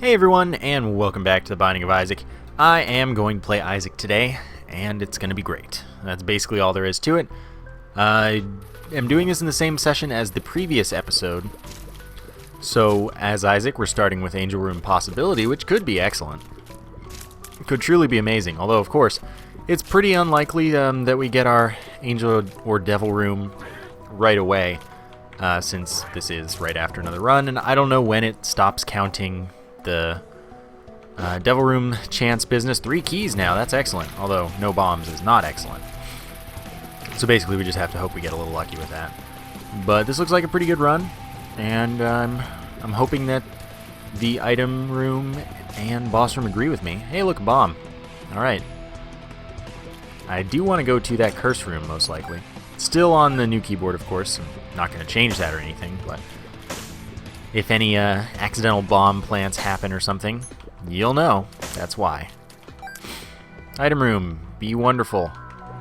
Hey everyone, and welcome back to The Binding of Isaac. I am going to play Isaac today, and it's going to be great. That's basically all there is to it. I am doing this in the same session as the previous episode. So, as Isaac, we're starting with Angel Room Possibility, which could be excellent. It could truly be amazing, although, of course, it's pretty unlikely that we get our Angel or Devil Room right away, since this is right after another run, and I don't know when it stops counting the Devil Room chance business. 3 keys now, that's excellent, although no bombs is not excellent. So basically we just have to hope we get a little lucky with that. But this looks like a pretty good run, and I'm hoping that the item room and boss room agree with me. Hey look, a bomb. Alright. I do want to go to that curse room, most likely. Still on the new keyboard, of course. I'm not going to change that or anything, but if any accidental bomb plants happen or something, you'll know. That's why. Item room. Be wonderful.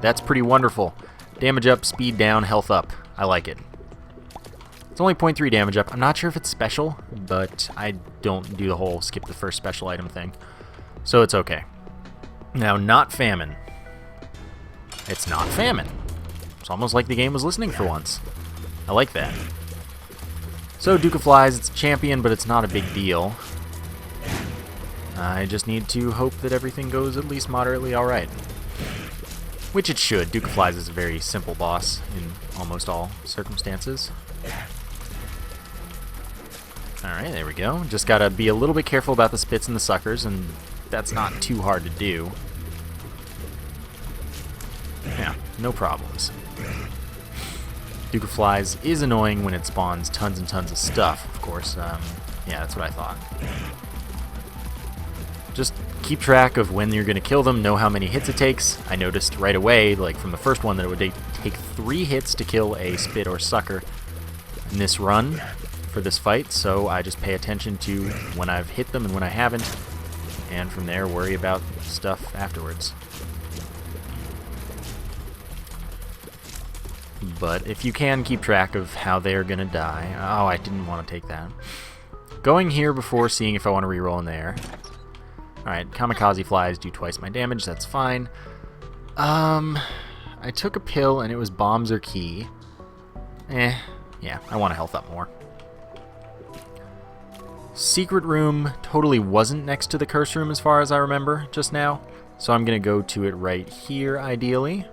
That's pretty wonderful. Damage up, speed down, health up. I like it. It's only 0.3 damage up. I'm not sure if it's special, but I don't do the whole skip the first special item thing. So it's okay. Now, not famine. It's not famine. It's almost like the game was listening for once. I like that. So, Duke of Flies, it's a champion, but it's not a big deal. I just need to hope that everything goes at least moderately alright. Which it should. Duke of Flies is a very simple boss in almost all circumstances. Alright, there we go. Just gotta be a little bit careful about the spits and the suckers, and that's not too hard to do. Yeah, no problems. Duke of Flies is annoying when it spawns tons and tons of stuff, of course. Yeah, that's what I thought. Just keep track of when you're going to kill them, know how many hits it takes. I noticed right away, like from the first one, that it would take 3 hits to kill a spit or sucker in this run for this fight, so I just pay attention to when I've hit them and when I haven't, and from there worry about stuff afterwards. But if you can keep track of how they're gonna die... Oh, I didn't want to take that. Going here before seeing if I want to reroll in there. Alright, kamikaze flies do twice my damage, that's fine. I took a pill and it was bombs or key. Yeah, I want to health up more. Secret room totally wasn't next to the curse room as far as I remember just now. So I'm gonna go to it right here, ideally.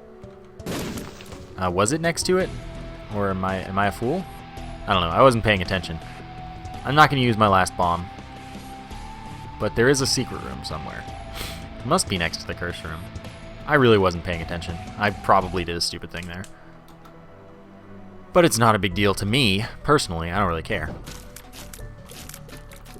Was it next to it? Or am I a fool? I don't know. I wasn't paying attention. I'm not going to use my last bomb. But there is a secret room somewhere. It must be next to the curse room. I really wasn't paying attention. I probably did a stupid thing there. But it's not a big deal to me, personally. I don't really care.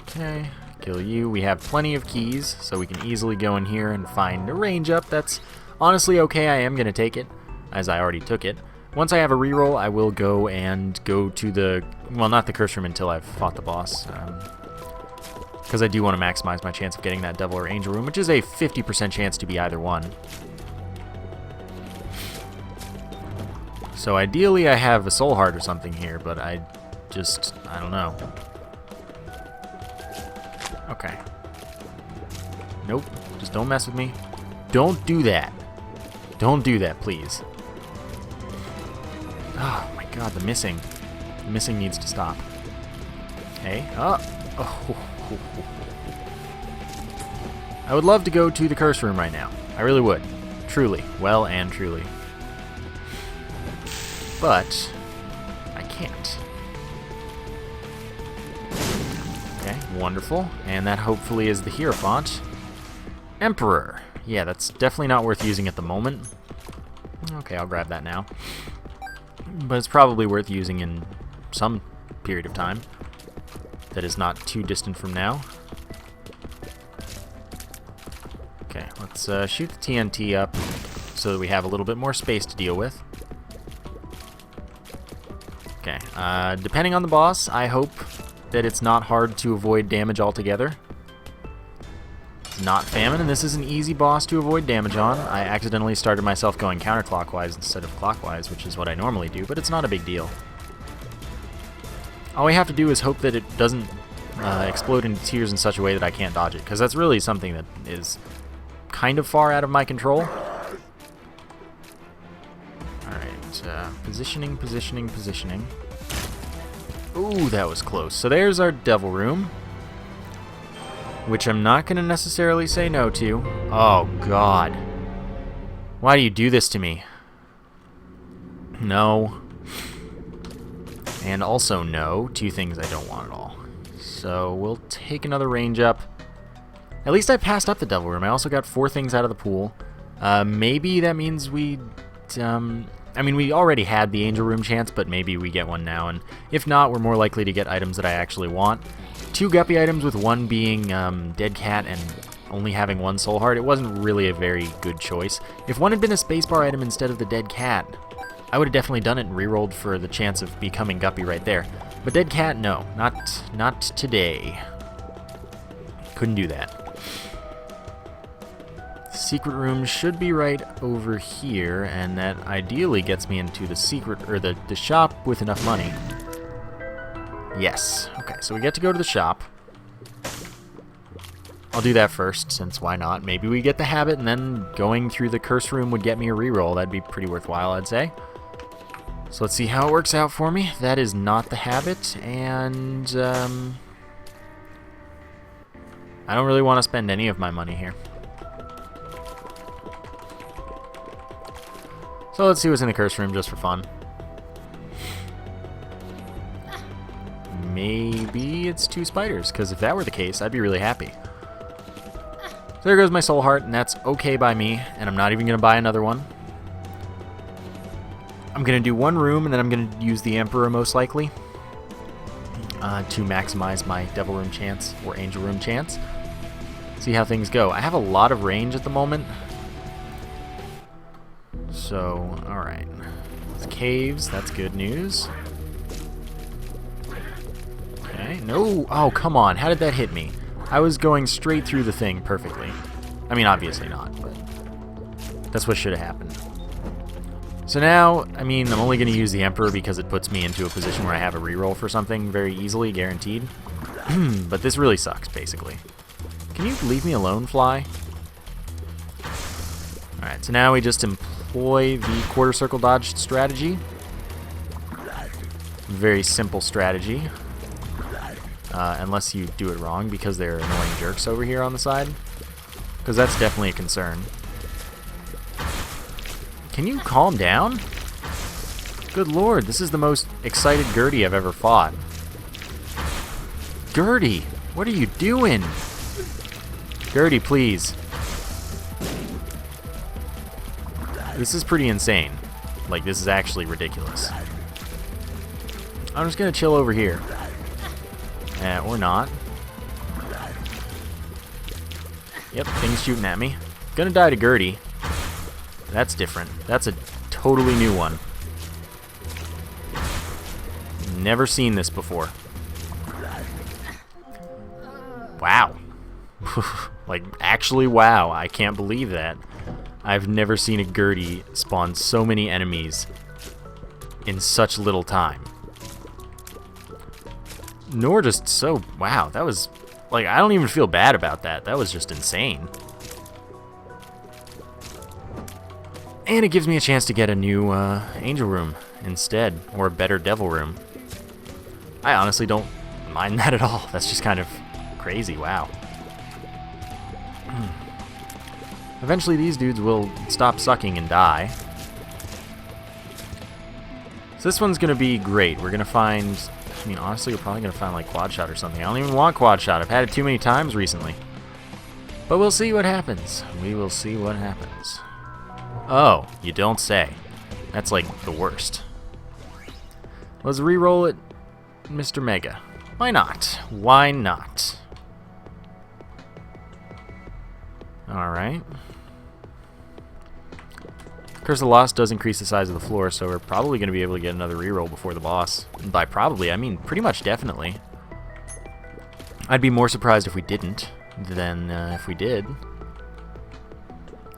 Okay, kill you. We have plenty of keys, so we can easily go in here and find a range up. That's honestly okay. I am going to take it, as I already took it. Once I have a reroll, I will go to the... Well, not the curse room until I've fought the boss. Because I do want to maximize my chance of getting that devil or angel room, which is a 50% chance to be either one. So ideally I have a soul heart or something here, but I don't know. Okay. Nope. Just don't mess with me. Don't do that. Don't do that, please. Oh my god, the missing. The missing needs to stop. Hey. Oh. I would love to go to the curse room right now. I really would. Truly. Well and truly. But I can't. Okay, wonderful. And that hopefully is the Hierophant. Emperor. Yeah, that's definitely not worth using at the moment. Okay, I'll grab that now. But it's probably worth using in some period of time that is not too distant from now. Okay, let's shoot the TNT up so that we have a little bit more space to deal with. Okay, depending on the boss, I hope that it's not hard to avoid damage altogether. Not famine, and this is an easy boss to avoid damage on. I accidentally started myself going counterclockwise instead of clockwise, which is what I normally do, but it's not a big deal. All we have to do is hope that it doesn't explode into tears in such a way that I can't dodge it, because that's really something that is kind of far out of my control. Alright, positioning, positioning, positioning. Ooh, that was close. So there's our devil room, which I'm not going to necessarily say no to. Oh, God. Why do you do this to me? No. And also no. Two things I don't want at all. So we'll take another range up. At least I passed up the devil room. I also got 4 things out of the pool. Maybe that means we... I mean, we already had the angel room chance, but maybe we get one now. And if not, we're more likely to get items that I actually want. 2 guppy items, with one being dead cat and only having 1 soul heart. It wasn't really a very good choice. If one had been a spacebar item instead of the dead cat, I would have definitely done it and rerolled for the chance of becoming guppy right there. But dead cat, no. Not today. Couldn't do that. Secret room should be right over here, and that ideally gets me into the secret, or the shop with enough money. Yes. Okay, so we get to go to the shop. I'll do that first, since why not? Maybe we get the habit, and then going through the curse room would get me a reroll. That'd be pretty worthwhile, I'd say. So let's see how it works out for me. That is not the habit, and I don't really want to spend any of my money here. So let's see what's in the curse room just for fun. Maybe it's 2 spiders, because if that were the case, I'd be really happy. So there goes my soul heart, and that's okay by me, and I'm not even going to buy another one. I'm going to do 1 room, and then I'm going to use the Emperor most likely to maximize my devil room chance or angel room chance. See how things go. I have a lot of range at the moment. So, alright. Caves, that's good news. Okay, no. Oh, come on. How did that hit me? I was going straight through the thing perfectly. I mean, obviously not, but that's what should have happened. So now, I mean, I'm only going to use the Emperor because it puts me into a position where I have a reroll for something very easily, guaranteed. But this really sucks, basically. Can you leave me alone, fly? Alright, so now we just employ the quarter circle dodge strategy. Very simple strategy. Unless you do it wrong, because they're annoying jerks over here on the side. Because that's definitely a concern. Can you calm down? Good lord, this is the most excited Gertie I've ever fought. Gertie, what are you doing? Gertie, please. This is pretty insane. Like, this is actually ridiculous. I'm just gonna chill over here. Or not. Yep, things shooting at me. Gonna die to Gertie. That's different. That's a totally new one. Never seen this before. Wow. Like, actually, wow. I can't believe that. I've never seen a Gertie spawn so many enemies in such little time. Nor just so... Wow, that was... Like, I don't even feel bad about that. That was just insane. And it gives me a chance to get a new angel room instead, or a better devil room. I honestly don't mind that at all. That's just kind of crazy. Wow. Eventually these dudes will stop sucking and die. So this one's going to be great. We're going to find... I mean, honestly, we're probably going to find, like, quad shot or something. I don't even want quad shot. I've had it too many times recently. But we'll see what happens. We will see what happens. Oh, you don't say. That's, like, the worst. Let's re-roll it, Mr. Mega. Why not? Why not? Alright. Curse of the Lost does increase the size of the floor, so we're probably going to be able to get another reroll before the boss. And by probably, I mean pretty much definitely. I'd be more surprised if we didn't than if we did.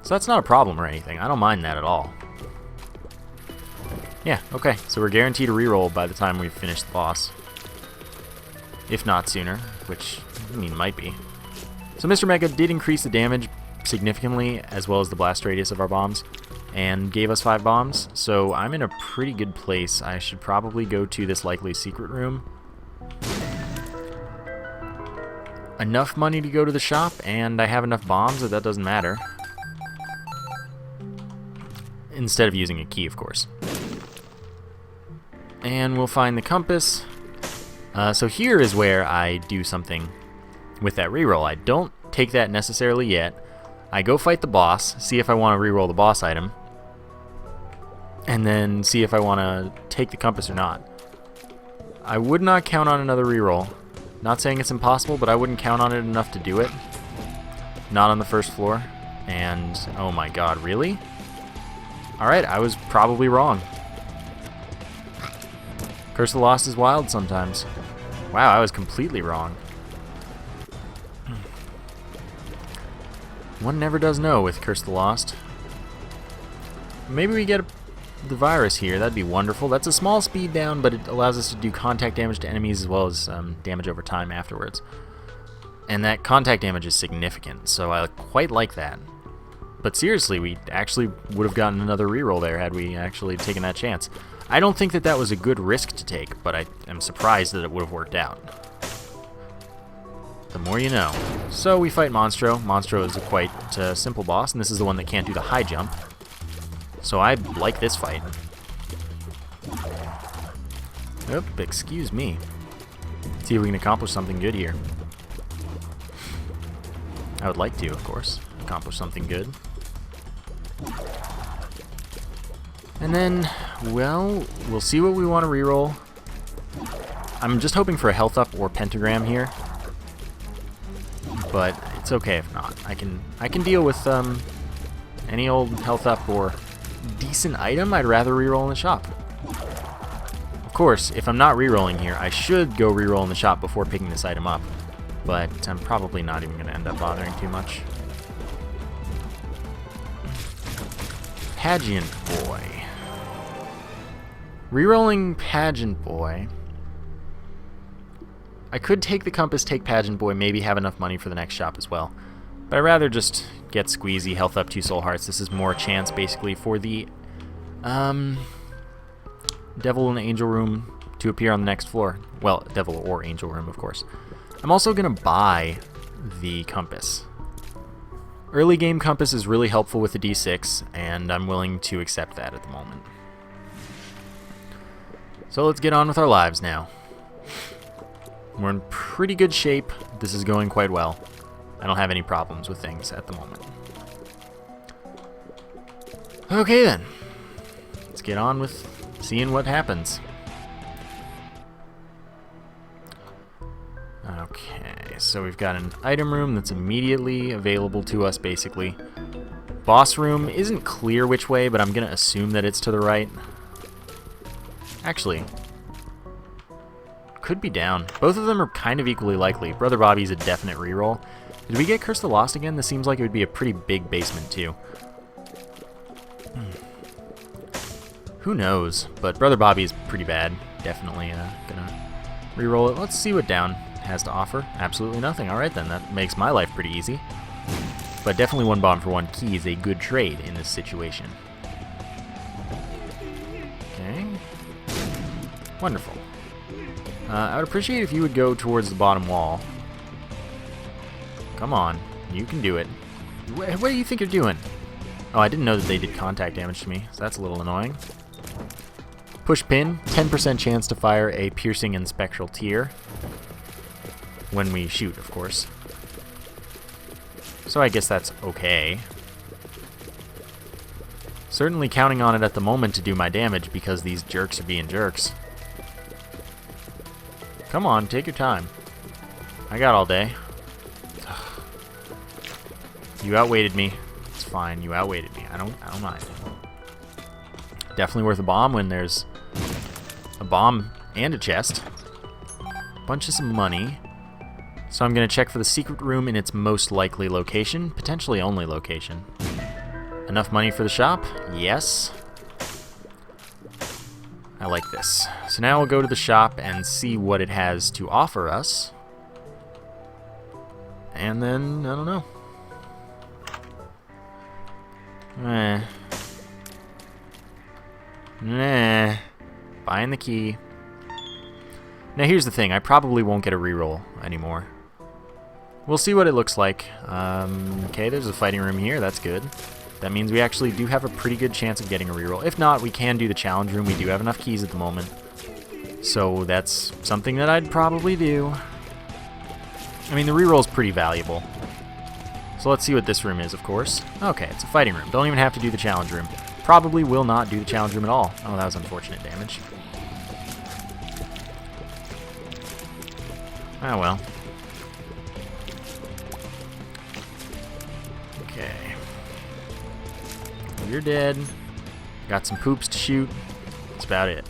So that's not a problem or anything. I don't mind that at all. Yeah, okay. So we're guaranteed a reroll by the time we finish the boss. If not sooner. which, I mean, might be. So Mr. Mega did increase the damage significantly, as well as the blast radius of our bombs, and gave us 5 bombs, so I'm in a pretty good place. I should probably go to this likely secret room. Enough money to go to the shop, and I have enough bombs that doesn't matter. Instead of using a key, of course. And we'll find the compass. So here is where I do something with that reroll. I don't take that necessarily yet. I go fight the boss, see if I want to reroll the boss item, and then see if I want to take the compass or not. I would not count on another reroll. Not saying it's impossible, but I wouldn't count on it enough to do it. Not on the first floor. And, oh my god, really? Alright, I was probably wrong. Curse of the Lost is wild sometimes. Wow, I was completely wrong. One never does know with Curse of the Lost. Maybe we get the virus here. That'd be wonderful. That's a small speed down, but it allows us to do contact damage to enemies as well as damage over time afterwards. And that contact damage is significant, so I quite like that. But seriously, we actually would have gotten another reroll there had we actually taken that chance. I don't think that that was a good risk to take, but I am surprised that it would have worked out. The more you know. So we fight Monstro. Monstro is a quite simple boss, and this is the one that can't do the high jump. So I like this fight. Oop, excuse me. Let's see if we can accomplish something good here. I would like to, of course, accomplish something good. And then, well, we'll see what we want to reroll. I'm just hoping for a health up or pentagram here. But it's okay if not. I can deal with any old health up or decent item. I'd rather reroll in the shop. Of course, if I'm not rerolling here, I should go reroll in the shop before picking this item up. But I'm probably not even going to end up bothering too much. Pageant Boy. Rerolling Pageant Boy. I could take the compass, take Pageant Boy, maybe have enough money for the next shop as well. But I'd rather just get Squeezy, health up 2 soul hearts. This is more a chance basically for the Devil and Angel Room to appear on the next floor. Well, Devil or Angel Room, of course. I'm also going to buy the compass. Early game compass is really helpful with the D6, and I'm willing to accept that at the moment. So let's get on with our lives now. We're in pretty good shape. This is going quite well. I don't have any problems with things at the moment. Okay then. Let's get on with seeing what happens. Okay, so we've got an item room that's immediately available to us, basically. Boss room isn't clear which way, but I'm going to assume that it's to the right. Actually, could be down. Both of them are kind of equally likely. Brother Bobby's a definite reroll. Did we get Curse of the Lost again? This seems like it would be a pretty big basement, too. Who knows? But Brother Bobby is pretty bad. Definitely gonna reroll it. Let's see what down has to offer. Absolutely nothing. Alright then, that makes my life pretty easy. But definitely 1 bomb for 1 key is a good trade in this situation. Okay. Wonderful. I would appreciate if you would go towards the bottom wall. Come on. You can do it. What do you think you're doing? Oh, I didn't know that they did contact damage to me, so that's a little annoying. Push pin, 10% chance to fire a piercing and spectral tear. When we shoot, of course. So I guess that's okay. Certainly counting on it at the moment to do my damage because these jerks are being jerks. Come on, take your time. I got all day. You outweighted me. It's fine, you outweighted me. I don't mind. Definitely worth a bomb when there's a bomb and a chest. Bunch of some money. So I'm going to check for the secret room in its most likely location, potentially only location. Enough money for the shop? Yes. I like this. So now we'll go to the shop and see what it has to offer us. and then, I don't know. Nah. Buying the key. Now here's the thing, I probably won't get a reroll anymore. We'll see what it looks like. Okay, there's a fighting room here, that's good. That means we actually do have a pretty good chance of getting a reroll. If not, we can do the challenge room. We do have enough keys at the moment. So that's something that I'd probably do. I mean, the reroll's pretty valuable. So let's see what this room is, of course. Okay, it's a fighting room. Don't even have to do the challenge room. Probably will not do the challenge room at all. Oh, that was unfortunate damage. Ah, well. Okay. You're dead. Got some poops to shoot. That's about it.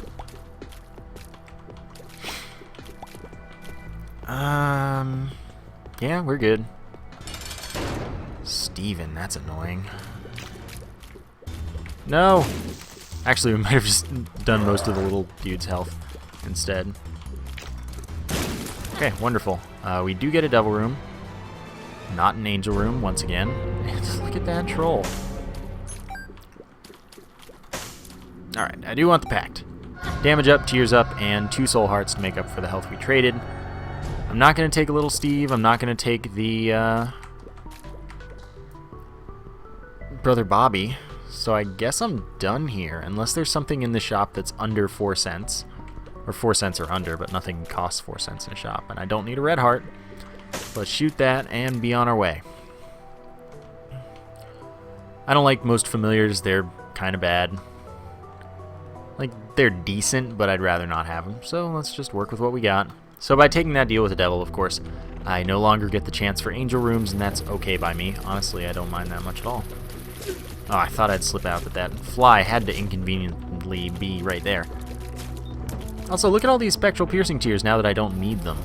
Yeah, we're good. Steven, that's annoying. No! Actually, we might have just done most of the little dude's health instead. Okay, wonderful. We do get a devil room. Not an angel room, once again. And look at that troll. Alright, I do want the pact. Damage up, tears up, and 2 soul hearts to make up for the health we traded. I'm not going to take a little Steve. I'm not going to take the Brother Bobby. So I guess I'm done here, unless there's something in the shop that's under 4 cents. Or 4 cents or under, but nothing costs 4 cents in a shop. And I don't need a red heart. Let's shoot that and be on our way. I don't like most familiars. They're kind of bad. Like, they're decent, but I'd rather not have them. So let's just work with what we got. So by taking that deal with the devil, of course, I no longer get the chance for angel rooms, and that's okay by me. Honestly, I don't mind that much at all. Oh, I thought I'd slip out, but that fly had to inconveniently be right there. Also, look at all these spectral piercing tears now that I don't need them.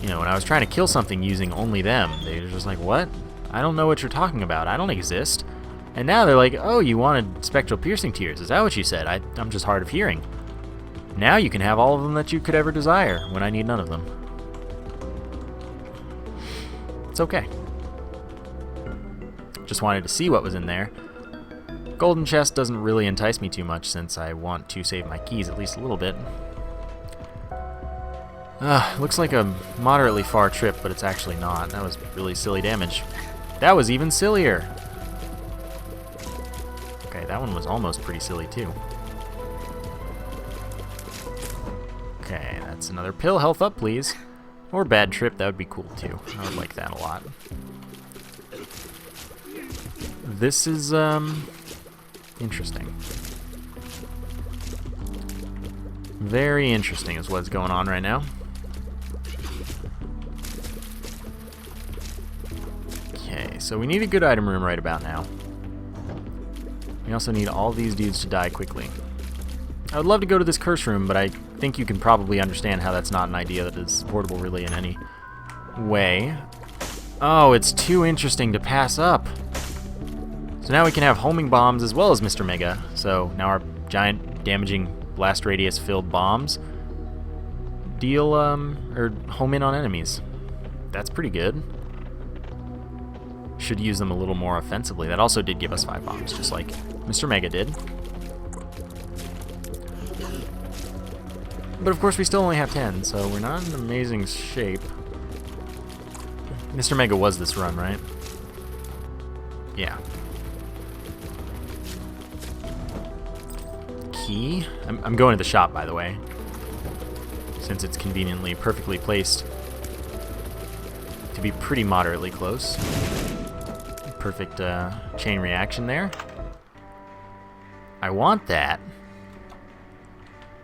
You know, when I was trying to kill something using only them, they were just like, what? I don't know what you're talking about. I don't exist. And now they're like, oh, you wanted spectral piercing tears. Is that what you said? I'm just hard of hearing. Now you can have all of them that you could ever desire when I need none of them. It's okay. Just wanted to see what was in there. Golden chest doesn't really entice me too much since I want to save my keys at least a little bit. Looks like a moderately far trip, but it's actually not. That was really silly damage. That was even sillier. Okay, that one was almost pretty silly too. Okay, that's another pill. Health up, please. Or bad trip, that would be cool too. I would like that a lot. This is, interesting. Very interesting is what's going on right now. Okay, so we need a good item room right about now. We also need all these dudes to die quickly. I would love to go to this curse room, but I think you can probably understand how that's not an idea that is supportable really in any way. Oh, it's too interesting to pass up. So now we can have homing bombs as well as Mr. Mega. So now our giant damaging blast radius filled bombs deal or home in on enemies. That's pretty good. Should use them a little more offensively. That also did give us 5 bombs, just like Mr. Mega did. But of course we still only have 10, so we're not in amazing shape. Mr. Mega was this run, right? Yeah. Key. I'm going to the shop, by the way, since it's conveniently perfectly placed to be pretty moderately close. Perfect chain reaction there. I want that.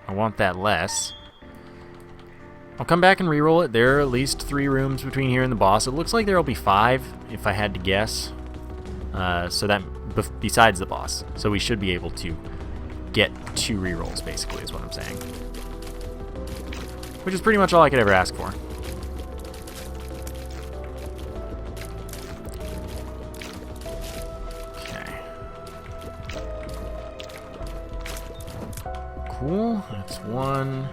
I want that less. I'll come back and reroll it. There are at least 3 rooms between here and the boss. It looks like there'll be 5, if I had to guess. So that besides the boss. So we should be able to get 2 rerolls, basically, is what I'm saying. Which is pretty much all I could ever ask for. Okay. Cool. That's 1,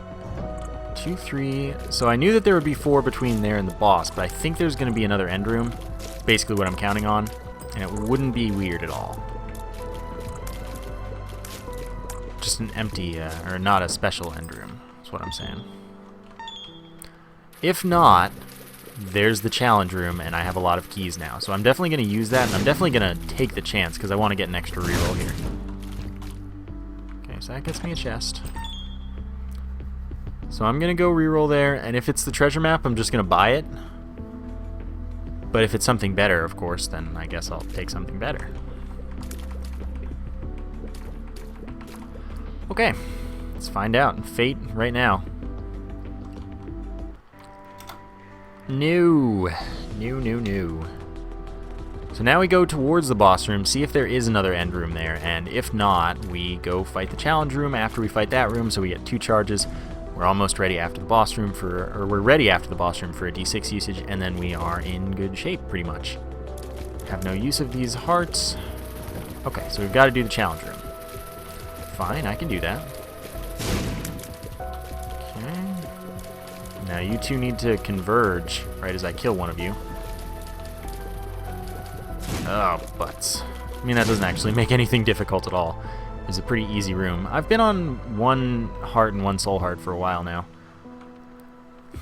2, 3. So I knew that there would be 4 between there and the boss, but I think there's going to be another end room. Basically what I'm counting on, and it wouldn't be weird at all. Just an empty, or not a special end room, that's what I'm saying. If not, there's the challenge room, and I have a lot of keys now. So I'm definitely going to use that, and I'm definitely going to take the chance, because I want to get an extra reroll here. Okay, so that gets me a chest. So I'm going to go reroll there, and if it's the treasure map, I'm just going to buy it. But if it's something better, of course, then I guess I'll take something better. Okay, let's find out. Fate right now. No. So now we go towards the boss room, see if there is another end room there, and if not, we go fight the challenge room after we fight that room, so we get 2 charges. We're almost ready after the boss room we're ready after the boss room for a D6 usage, and then we are in good shape, pretty much. Have no use of these hearts. Okay, so we've got to do the challenge room. Fine, I can do that. Okay. Now you two need to converge right as I kill one of you. Oh, butts. I mean, that doesn't actually make anything difficult at all. It's a pretty easy room. I've been on 1 heart and 1 soul heart for a while now.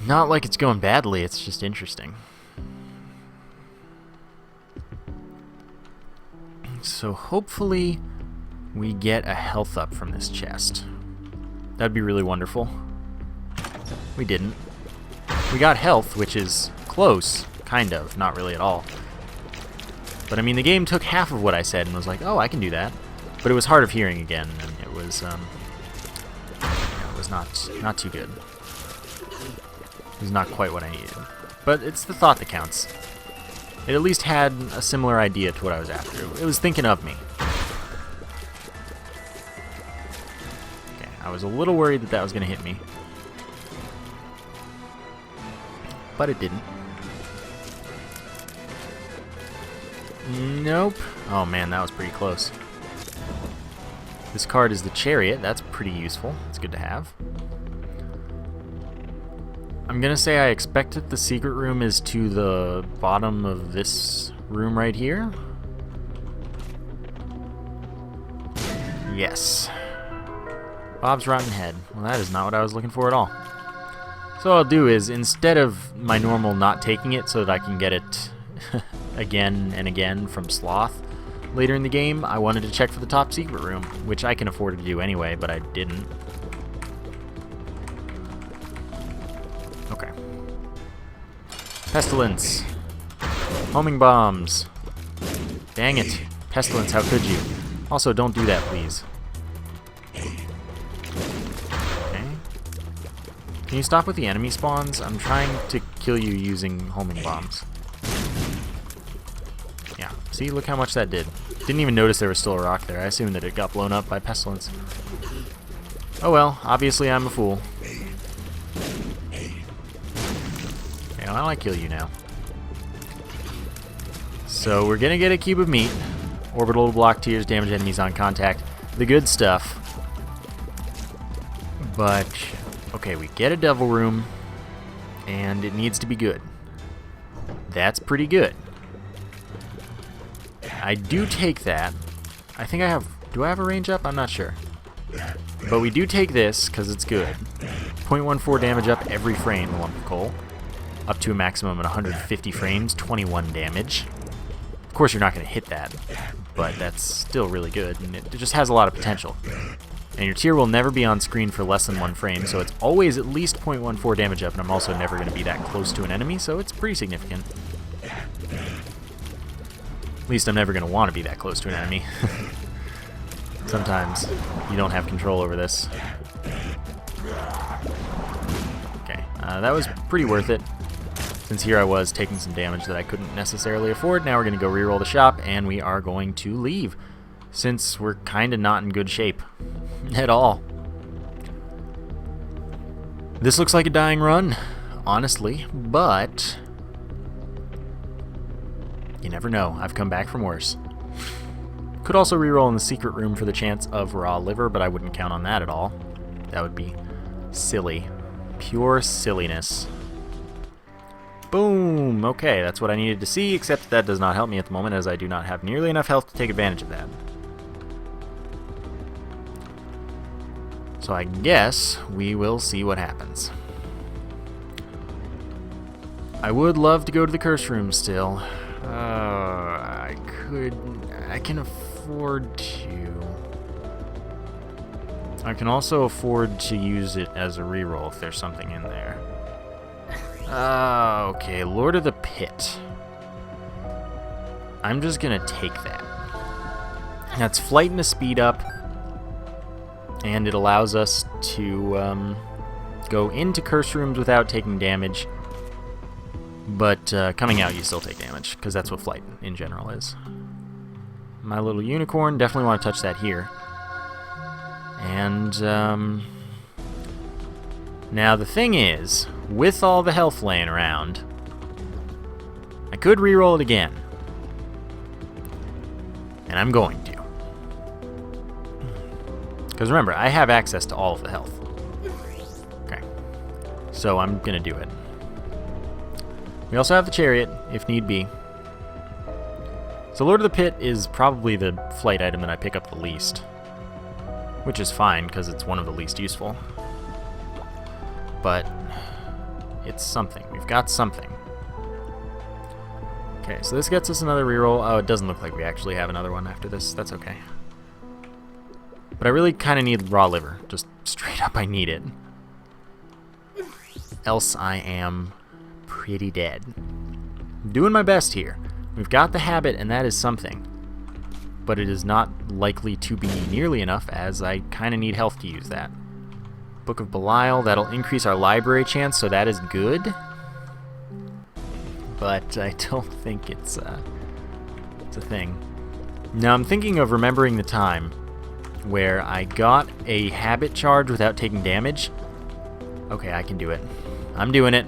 Not like it's going badly, it's just interesting. So hopefully we get a health up from this chest. That'd be really wonderful. We didn't. We got health, which is close, kind of, not really at all. But I mean, the game took half of what I said and was like, oh, I can do that. But it was hard of hearing again, and it was not too good. It was not quite what I needed. But it's the thought that counts. It at least had a similar idea to what I was after. It was thinking of me. Okay, I was a little worried that that was going to hit me. But it didn't. Nope. Oh man, that was pretty close. This card is the Chariot. That's pretty useful. It's good to have. I'm going to say I expect that the secret room is to the bottom of this room right here. Yes. Bob's Rotten Head. Well, that is not what I was looking for at all. So what I'll do is, instead of my normal not taking it so that I can get it again and again from Sloth later in the game, I wanted to check for the top secret room, which I can afford to do anyway, but I didn't. Okay. Pestilence. Homing bombs. Dang it. Pestilence, how could you? Also, don't do that, please. Okay. Can you stop with the enemy spawns? I'm trying to kill you using homing bombs. Yeah, see, look how much that did. Didn't even notice there was still a rock there. I assumed that it got blown up by Pestilence. Oh well, obviously I'm a fool. Okay, well, I kill you now. So we're gonna get a cube of meat. Orbital block tiers, damage enemies on contact. The good stuff. But, okay, we get a devil room, and it needs to be good. That's pretty good. I do take that. I think I have... Do I have a range up? I'm not sure. But we do take this, because it's good. 0.14 damage up every frame, the lump of coal. Up to a maximum of 150 frames, 21 damage. Of course, you're not going to hit that, but that's still really good, and it just has a lot of potential. And your tier will never be on screen for less than 1 frame, so it's always at least 0.14 damage up, and I'm also never going to be that close to an enemy, so it's pretty significant. At least I'm never going to want to be that close to an enemy. Sometimes you don't have control over this. Okay, that was pretty worth it. Since here I was taking some damage that I couldn't necessarily afford, now we're going to go reroll the shop, and we are going to leave. Since we're kind of not in good shape. At all. This looks like a dying run, honestly, but... you never know. I've come back from worse. Could also reroll in the secret room for the chance of raw liver, but I wouldn't count on that at all. That would be silly. Pure silliness. Boom! Okay, that's what I needed to see, except that does not help me at the moment as I do not have nearly enough health to take advantage of that. So I guess we will see what happens. I would love to go to the curse room still. I can afford to. I can also afford to use it as a reroll if there's something in there. Okay, Lord of the Pit. I'm just gonna take that. That's flight and a speed up, and it allows us to go into curse rooms without taking damage. But coming out, you still take damage, because that's what flight in general is. My little unicorn, definitely want to touch that here. And now the thing is, with all the health laying around, I could reroll it again. And I'm going to. Because remember, I have access to all of the health. Okay. So I'm going to do it. We also have the Chariot, if need be. So Lord of the Pit is probably the flight item that I pick up the least. Which is fine, because it's one of the least useful. But it's something. We've got something. Okay, so this gets us another reroll. Oh, it doesn't look like we actually have another one after this. That's okay. But I really kind of need raw liver. Just straight up, I need it. Else I am pretty dead. Doing my best here. We've got the habit, and that is something. But it is not likely to be nearly enough, as I kind of need health to use that. Book of Belial, that'll increase our library chance, so that is good. But I don't think it's a thing. Now I'm thinking of remembering the time where I got a habit charge without taking damage. Okay, I can do it. I'm doing it.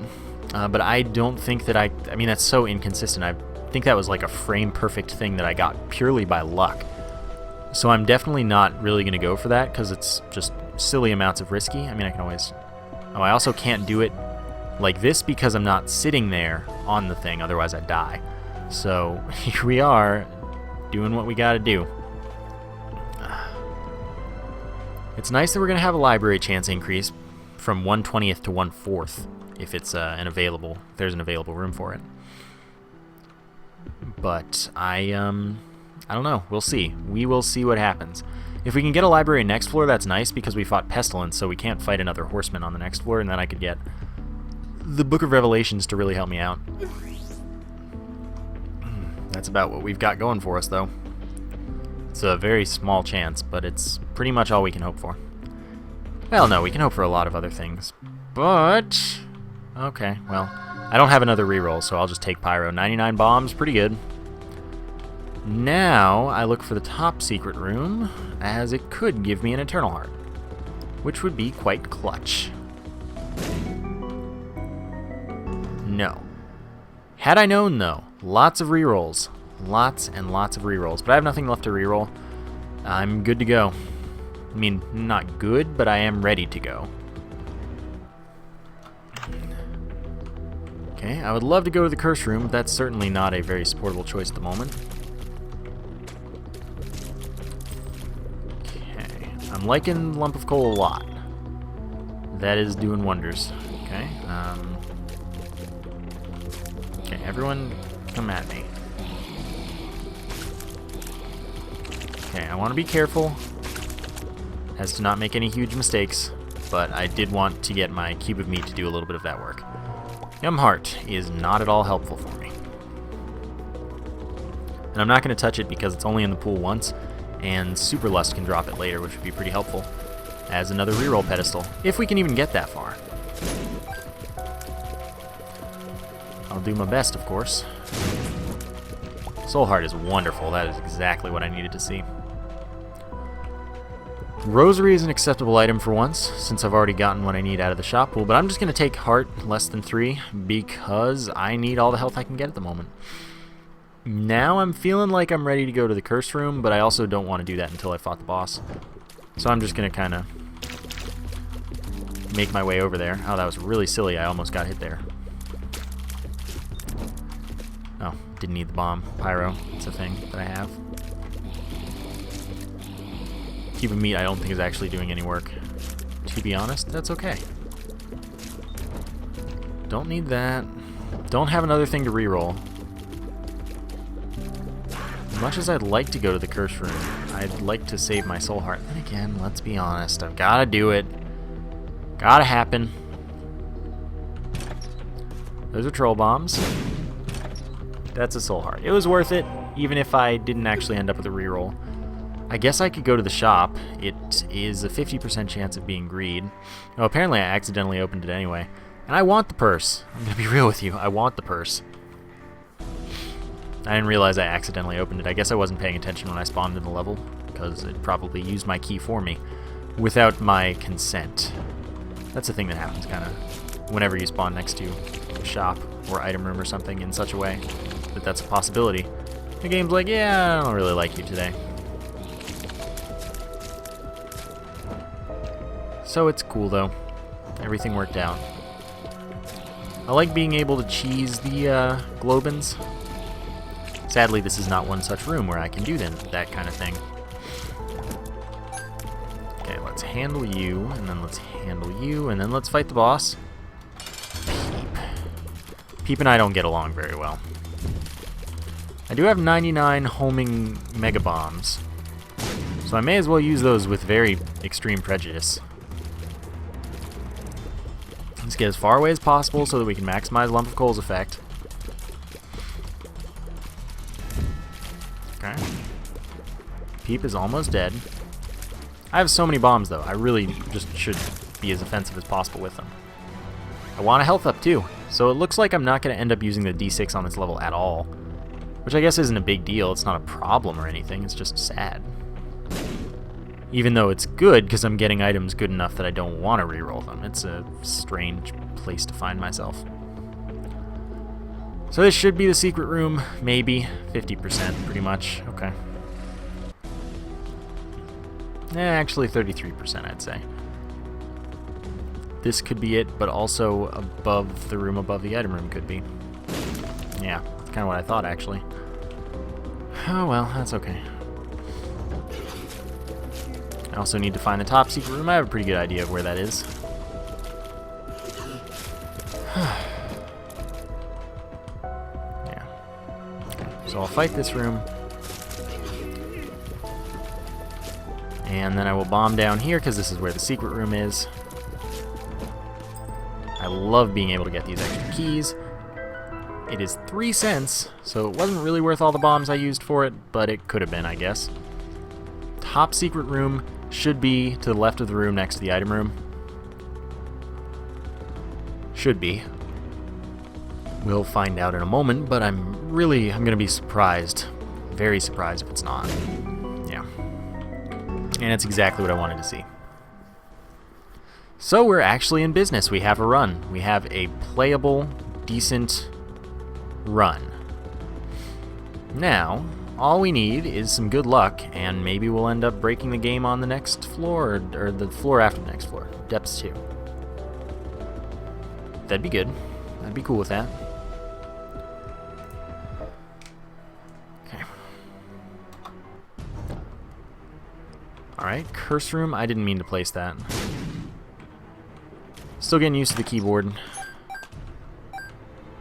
But I don't think that I mean, that's so inconsistent. I think that was like a frame perfect thing that I got purely by luck. So I'm definitely not really going to go for that because it's just silly amounts of risky. I mean, I can always... Oh, I also can't do it like this because I'm not sitting there on the thing, otherwise I'd die. So here we are, doing what we got to do. It's nice that we're going to have a library chance increase from 1/20th to 1/4 if it's if there's an available room for it. But I don't know. We'll see. We will see what happens. If we can get a library next floor, that's nice because we fought Pestilence, so we can't fight another horseman on the next floor, and then I could get the Book of Revelations to really help me out. That's about what we've got going for us, though. It's a very small chance, but it's pretty much all we can hope for. Well, no, we can hope for a lot of other things. But... okay, well, I don't have another reroll, so I'll just take Pyro. 99 bombs, pretty good. Now, I look for the top secret room, as it could give me an Eternal Heart, which would be quite clutch. No. Had I known, though, lots of rerolls. Lots and lots of rerolls, but I have nothing left to reroll. I'm good to go. I mean, not good, but I am ready to go. Okay, I would love to go to the curse room, but that's certainly not a very supportable choice at the moment. Okay, I'm liking Lump of Coal a lot. That is doing wonders. Okay, okay, everyone come at me. Okay, I want to be careful as to not make any huge mistakes, but I did want to get my cube of meat to do a little bit of that work. Yum Heart is not at all helpful for me. And I'm not going to touch it because it's only in the pool once, and Super Lust can drop it later, which would be pretty helpful as another reroll pedestal, if we can even get that far. I'll do my best, of course. Soul Heart is wonderful. That is exactly what I needed to see. Rosary is an acceptable item for once, since I've already gotten what I need out of the shop pool, but I'm just going to take Heart less than 3 because I need all the health I can get at the moment. Now I'm feeling like I'm ready to go to the curse room, but I also don't want to do that until I fought the boss. So I'm just going to kind of make my way over there. Oh, that was really silly. I almost got hit there. Oh, didn't need the bomb. Pyro, it's a thing that I have. Cube of meat I don't think is actually doing any work. To be honest, that's okay. Don't need that. Don't have another thing to reroll. As much as I'd like to go to the curse room, I'd like to save my soul heart. Then again, let's be honest. I've got to do it. Gotta happen. Those are troll bombs. That's a soul heart. It was worth it, even if I didn't actually end up with a reroll. I guess I could go to the shop. It is a 50% chance of being greed. Oh, apparently I accidentally opened it anyway. And I want the purse. I'm gonna be real with you. I want the purse. I didn't realize I accidentally opened it. I guess I wasn't paying attention when I spawned in the level, because it probably used my key for me without my consent. That's a thing that happens kind of whenever you spawn next to a shop or item room or something in such a way that that's a possibility. The game's like, yeah, I don't really like you today. So it's cool though. Everything worked out. I like being able to cheese the globins. Sadly, this is not one such room where I can do that kind of thing. Okay, let's handle you, and then let's handle you, and then let's fight the boss. Peep and I don't get along very well. I do have 99 homing mega bombs, so I may as well use those with very extreme prejudice. Let's get as far away as possible so that we can maximize Lump of Coal's effect. Okay. Peep is almost dead. I have so many bombs, though. I really just should be as offensive as possible with them. I want a health up, too. So it looks like I'm not going to end up using the D6 on this level at all. Which I guess isn't a big deal. It's not a problem or anything. It's just sad. Even though it's good, because I'm getting items good enough that I don't want to reroll them. It's a strange place to find myself. So this should be the secret room, maybe. 50%, pretty much. Okay. Actually 33%, I'd say. This could be it, but also above the room above the item room could be. Yeah, kind of what I thought, actually. Oh well, that's okay. I also need to find the top secret room. I have a pretty good idea of where that is. Yeah. Okay, so I'll fight this room. And then I will bomb down here, because this is where the secret room is. I love being able to get these extra keys. It is 3 cents, so it wasn't really worth all the bombs I used for it, but it could have been, I guess. Top secret room should be to the left of the room next to the item room. Should be. We'll find out in a moment, but I'm going to be surprised. Very surprised if it's not. Yeah. And it's exactly what I wanted to see. So we're actually in business. We have a run. We have a playable, decent run. Now, all we need is some good luck, and maybe we'll end up breaking the game on the next floor, or the floor after the next floor. Depths 2. That'd be good. I'd be cool with that. Okay. Alright, curse room. I didn't mean to place that. Still getting used to the keyboard.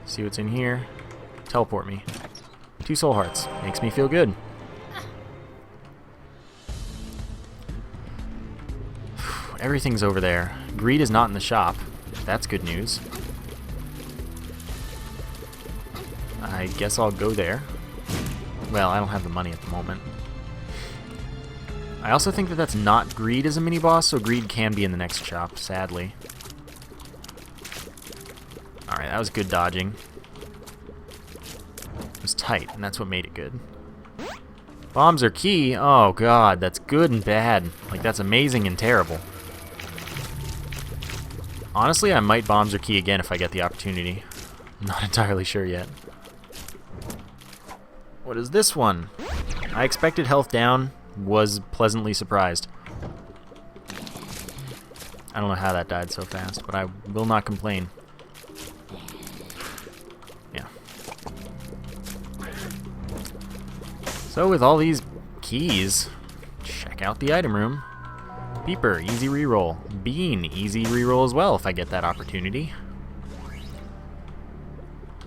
See what's in here. Teleport me. 2 soul hearts. Makes me feel good. Everything's over there. Greed is not in the shop. That's good news. I guess I'll go there. Well, I don't have the money at the moment. I also think that that's not Greed as a mini-boss, so Greed can be in the next shop, sadly. Alright, that was good dodging. It was tight, and that's what made it good. Bombs are key? Oh god, that's good and bad. Like, that's amazing and terrible. Honestly, I might bombs are key again if I get the opportunity. I'm not entirely sure yet. What is this one? I expected health down, was pleasantly surprised. I don't know how that died so fast, but I will not complain. Yeah. So with all these keys, check out the item room. Beeper, easy reroll. Bean, easy reroll as well if I get that opportunity.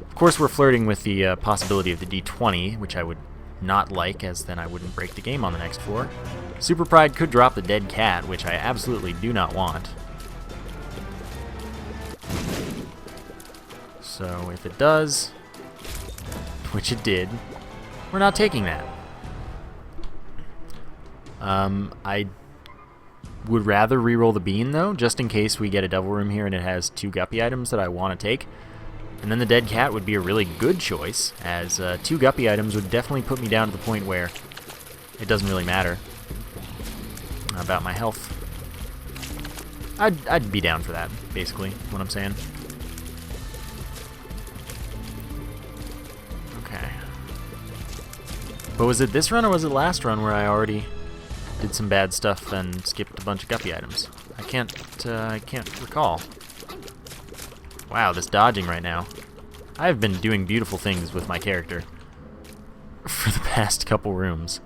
Of course, we're flirting with the possibility of the D20, which I would not like, as then I wouldn't break the game on the next floor. Super Pride could drop the dead cat, which I absolutely do not want. So if it does, which it did, we're not taking that. I would rather reroll the bean, though, just in case we get a devil room here and it has 2 guppy items that I want to take. And then the dead cat would be a really good choice, as 2 guppy items would definitely put me down to the point where it doesn't really matter about my health. I'd be down for that, basically, what I'm saying. Okay. But was it this run or was it last run where I already did some bad stuff and skipped a bunch of guppy items? I can't recall. Wow, this dodging right now. I've been doing beautiful things with my character for the past couple rooms.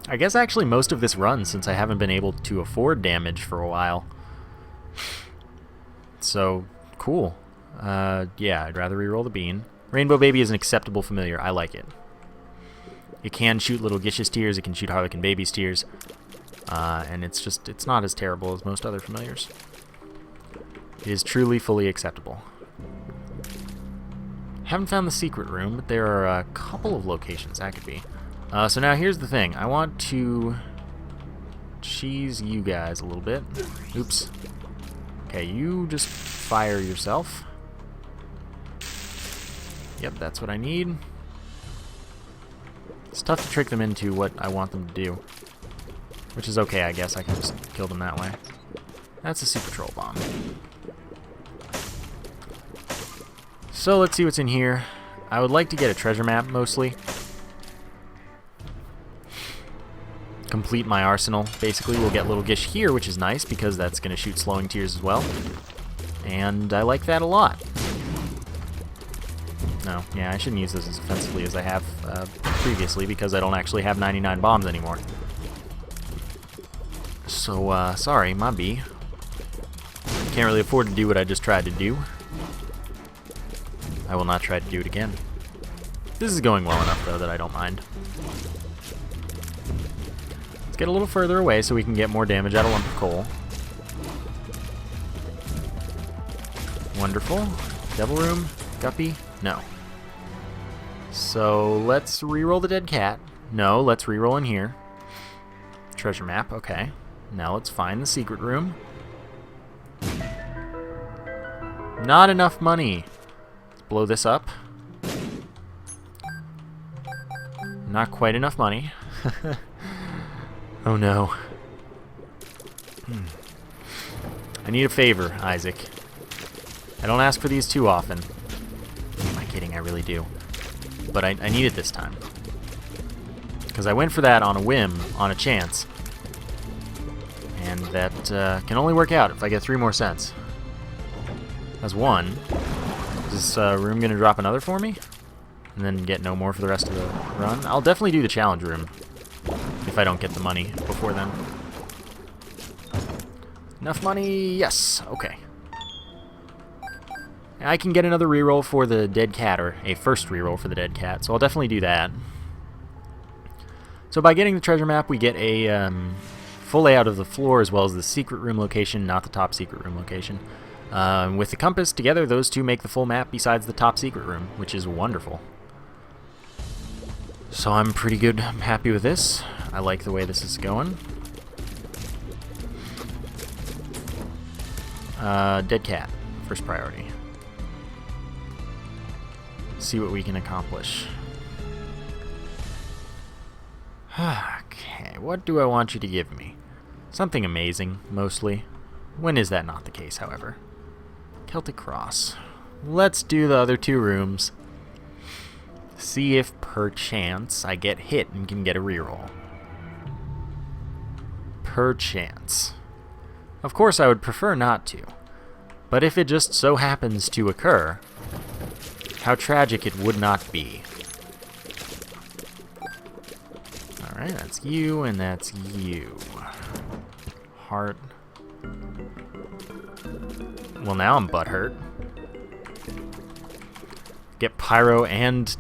I guess actually most of this run, since I haven't been able to afford damage for a while. So, cool. Yeah, I'd rather reroll the bean. Rainbow Baby is an acceptable familiar. I like it. It can shoot little Gish's tears, it can shoot Harlequin Baby's tears, and it's not as terrible as most other familiars. It is truly fully acceptable. Haven't found the secret room, but there are a couple of locations that could be. So now here's the thing. I want to cheese you guys a little bit. Oops. Okay, you just fire yourself. Yep, that's what I need. It's tough to trick them into what I want them to do, which is okay, I guess. I can just kill them that way. That's a super troll bomb. So let's see what's in here. I would like to get a treasure map, mostly. Complete my arsenal. Basically, we'll get Little Gish here, which is nice, because that's going to shoot Slowing Tears as well. And I like that a lot. No, yeah, I shouldn't use this as offensively as I have previously, because I don't actually have 99 bombs anymore. So, sorry, my B. Can't really afford to do what I just tried to do. I will not try to do it again. This is going well enough, though, that I don't mind. Let's get a little further away so we can get more damage out of Lump of Coal. Wonderful. Devil Room? Guppy? No. So let's reroll the dead cat. No, let's reroll in here. Treasure map, okay. Now let's find the secret room. Not enough money. Let's blow this up. Not quite enough money. Oh no. I need a favor, Isaac. I don't ask for these too often. Am I kidding? I really do. But I need it this time. Because I went for that on a whim, on a chance. And that can only work out if I get 3 more cents. That's 1. Is this room going to drop another for me? And then get no more for the rest of the run? I'll definitely do the challenge room. If I don't get the money before then. Enough money? Yes. Okay. I can get another reroll for the dead cat, or a first reroll for the dead cat, so I'll definitely do that. So by getting the treasure map, we get a full layout of the floor as well as the secret room location, not the top secret room location. With the compass together, those two make the full map besides the top secret room, which is wonderful. So I'm pretty good. I'm happy with this. I like the way this is going. Dead cat, first priority. See what we can accomplish. Okay, what do I want you to give me? Something amazing, mostly. When is that not the case, however? Celtic Cross. Let's do the other 2 rooms. See if perchance I get hit and can get a reroll. Perchance. Of course, I would prefer not to. But if it just so happens to occur, how tragic it would not be. Alright, that's you, and that's you. Heart. Well, now I'm butthurt. Get pyro and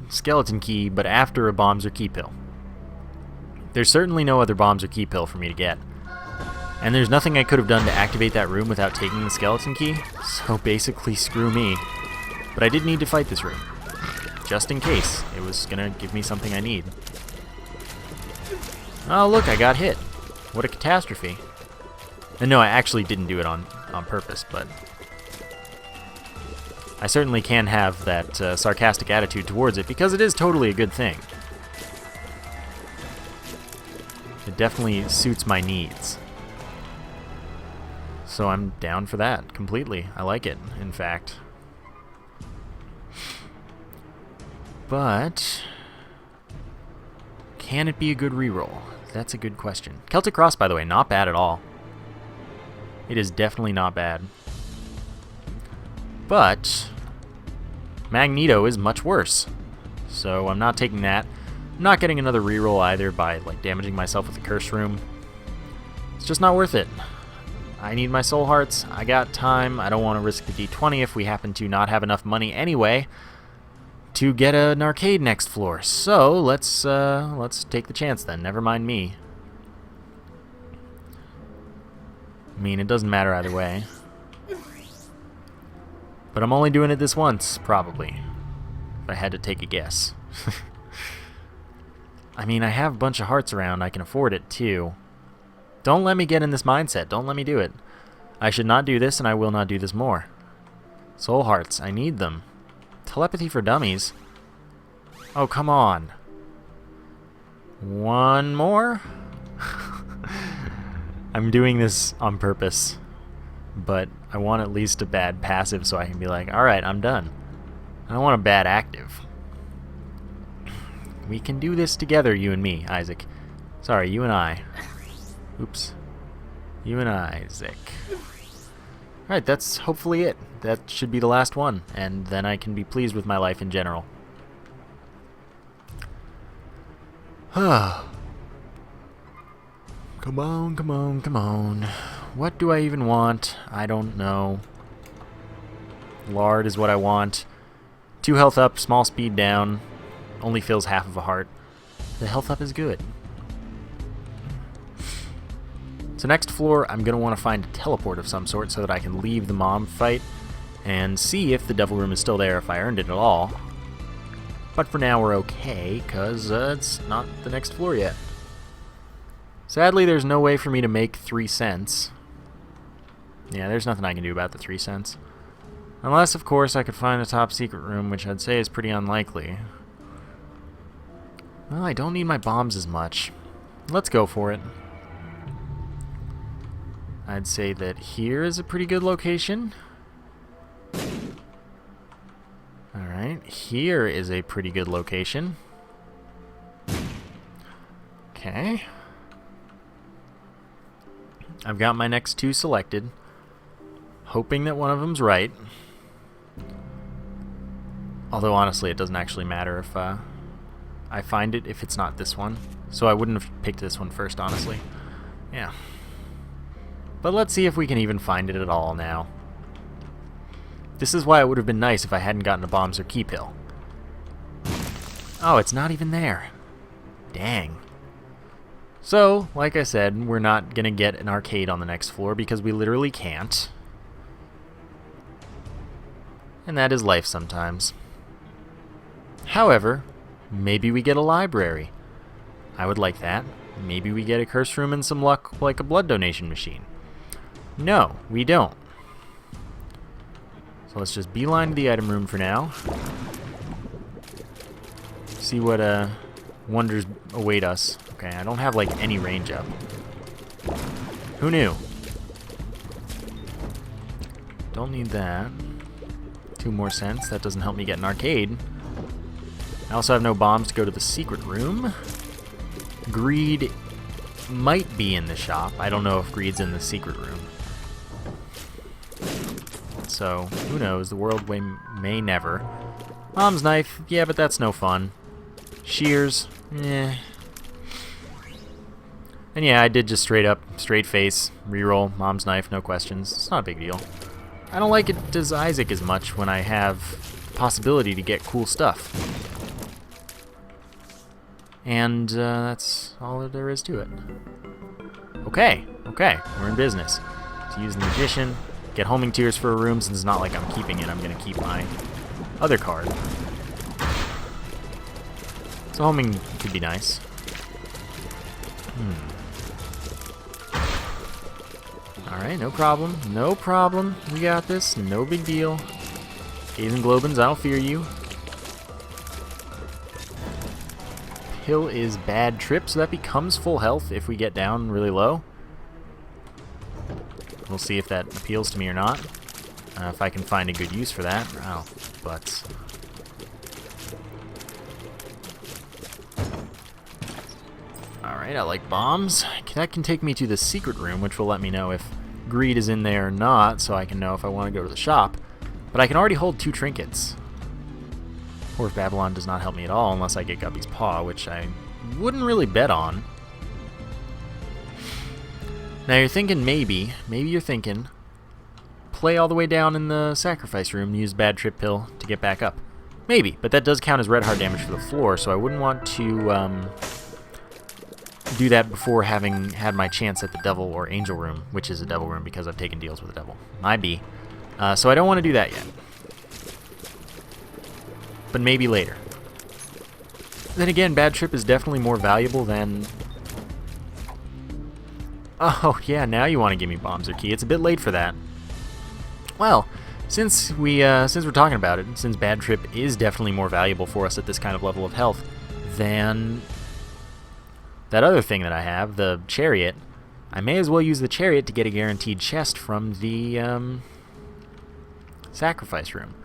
skeleton key, but after a bombs or key pill. There's certainly no other bombs or key pill for me to get. And there's nothing I could have done to activate that room without taking the skeleton key, so basically screw me. But I did need to fight this room, just in case it was gonna give me something I need. Oh look, I got hit. What a catastrophe. And no, I actually didn't do it on purpose, but I certainly can have that sarcastic attitude towards it, because it is totally a good thing. It definitely suits my needs. So I'm down for that completely. I like it, in fact. But can it be a good reroll? That's a good question. Celtic Cross, by the way, not bad at all. It is definitely not bad. But Magneto is much worse. So I'm not taking that. I'm not getting another reroll either by like damaging myself with the curse room. It's just not worth it. I need my soul hearts. I got time. I don't want to risk the D20 if we happen to not have enough money anyway to get an arcade next floor. So let's take the chance then. Never mind me. I mean, it doesn't matter either way. But I'm only doing it this once, probably. If I had to take a guess. I mean, I have a bunch of hearts around. I can afford it, too. Don't let me get in this mindset. Don't let me do it. I should not do this, and I will not do this more. Soul hearts. I need them. Telepathy for dummies. Oh, come on. One more? I'm doing this on purpose. But I want at least a bad passive so I can be like, alright, I'm done. I don't want a bad active. We can do this together, you and me, Isaac. Sorry, you and I. Oops. You and I, Isaac. Alright, that's hopefully it. That should be the last one, and then I can be pleased with my life in general. Come on, come on, come on. What do I even want? I don't know. Lard is what I want. 2 health up, small speed down. Only fills half of a heart. The health up is good. So next floor, I'm going to want to find a teleport of some sort so that I can leave the mom fight and see if the devil room is still there, if I earned it at all. But for now, we're okay, because it's not the next floor yet. Sadly, there's no way for me to make 3 cents. Yeah, there's nothing I can do about the 3 cents. Unless, of course, I could find a top secret room, which I'd say is pretty unlikely. Well, I don't need my bombs as much. Let's go for it. I'd say that here is a pretty good location. Alright, here is a pretty good location. Okay. I've got my next 2 selected, hoping that one of them's right. Although, honestly, it doesn't actually matter if I find it if it's not this one. So I wouldn't have picked this one first, honestly. Yeah. But let's see if we can even find it at all now. This is why it would have been nice if I hadn't gotten a bombs or key pill. Oh, it's not even there. Dang. So, like I said, we're not going to get an arcade on the next floor because we literally can't. And that is life sometimes. However, maybe we get a library. I would like that. Maybe we get a curse room and some luck like a blood donation machine. No, we don't. So let's just beeline to the item room for now. See what wonders await us. Okay, I don't have like any range up. Who knew? Don't need that. 2 more cents. That doesn't help me get an arcade. I also have no bombs to go to the secret room. Greed might be in the shop. I don't know if Greed's in the secret room. So, who knows? The world may never. Mom's knife, yeah, but that's no fun. Shears, eh. And yeah, I did just straight face, reroll, Mom's knife, no questions. It's not a big deal. I don't like it as Isaac as much when I have the possibility to get cool stuff. And that's all there is to it. Okay, we're in business. So use the Magician, get Homing Tears for a room, since it's not like I'm keeping it, I'm going to keep my other card. So homing could be nice. Alright, no problem. No problem. We got this. No big deal. Gaze and Globins, I don't fear you. Pill is bad trip, so that becomes full health if we get down really low. We'll see if that appeals to me or not. If I can find a good use for that. Oh, butts. Alright, I like bombs. That can take me to the secret room, which will let me know if Greed is in there or not, so I can know if I want to go to the shop. But I can already hold 2 trinkets. Or if Babylon does not help me at all, unless I get Guppy's Paw, which I wouldn't really bet on. Now you're thinking maybe you're thinking, play all the way down in the sacrifice room and use Bad Trip Pill to get back up. Maybe, but that does count as red heart damage for the floor, so I wouldn't want to do that before having had my chance at the devil or angel room, which is a devil room because I've taken deals with the devil. My B. So I don't want to do that yet. But maybe later. Then again, Bad Trip is definitely more valuable than... Oh, yeah, now you want to give me bombs or key. It's a bit late for that. Well, since we're talking about it, since Bad Trip is definitely more valuable for us at this kind of level of health than that other thing that I have, the Chariot, I may as well use the Chariot to get a guaranteed chest from the sacrifice room.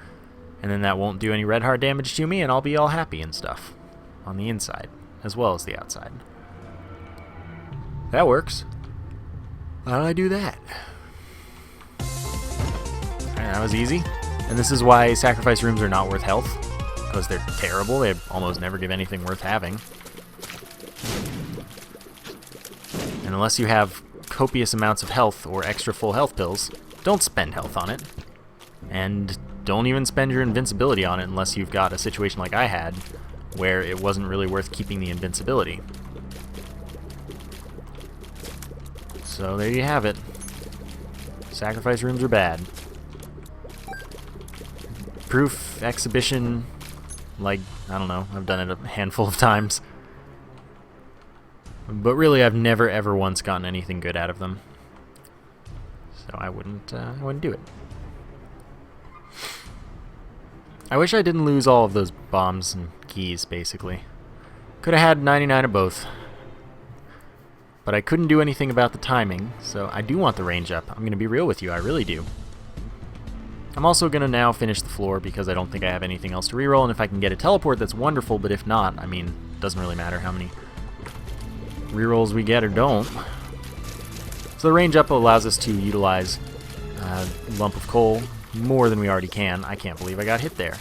And then that won't do any red heart damage to me, and I'll be all happy and stuff on the inside, as well as the outside. That works. How do I do that? Alright, that was easy. And this is why sacrifice rooms are not worth health, because they're terrible. They almost never give anything worth having. And unless you have copious amounts of health or extra full health pills, don't spend health on it. And don't even spend your invincibility on it unless you've got a situation like I had, where it wasn't really worth keeping the invincibility. So there you have it. Sacrifice rooms are bad. Proof, exhibition, like, I don't know, I've done it a handful of times. But really, I've never ever once gotten anything good out of them. So I wouldn't do it. I wish I didn't lose all of those bombs and keys, basically. Could have had 99 of both. But I couldn't do anything about the timing, so I do want the range up. I'm going to be real with you, I really do. I'm also going to now finish the floor because I don't think I have anything else to reroll, and if I can get a teleport, that's wonderful, but if not, I mean, it doesn't really matter how many rerolls we get or don't. So the range up allows us to utilize a lump of coal more than we already can. I can't believe I got hit there.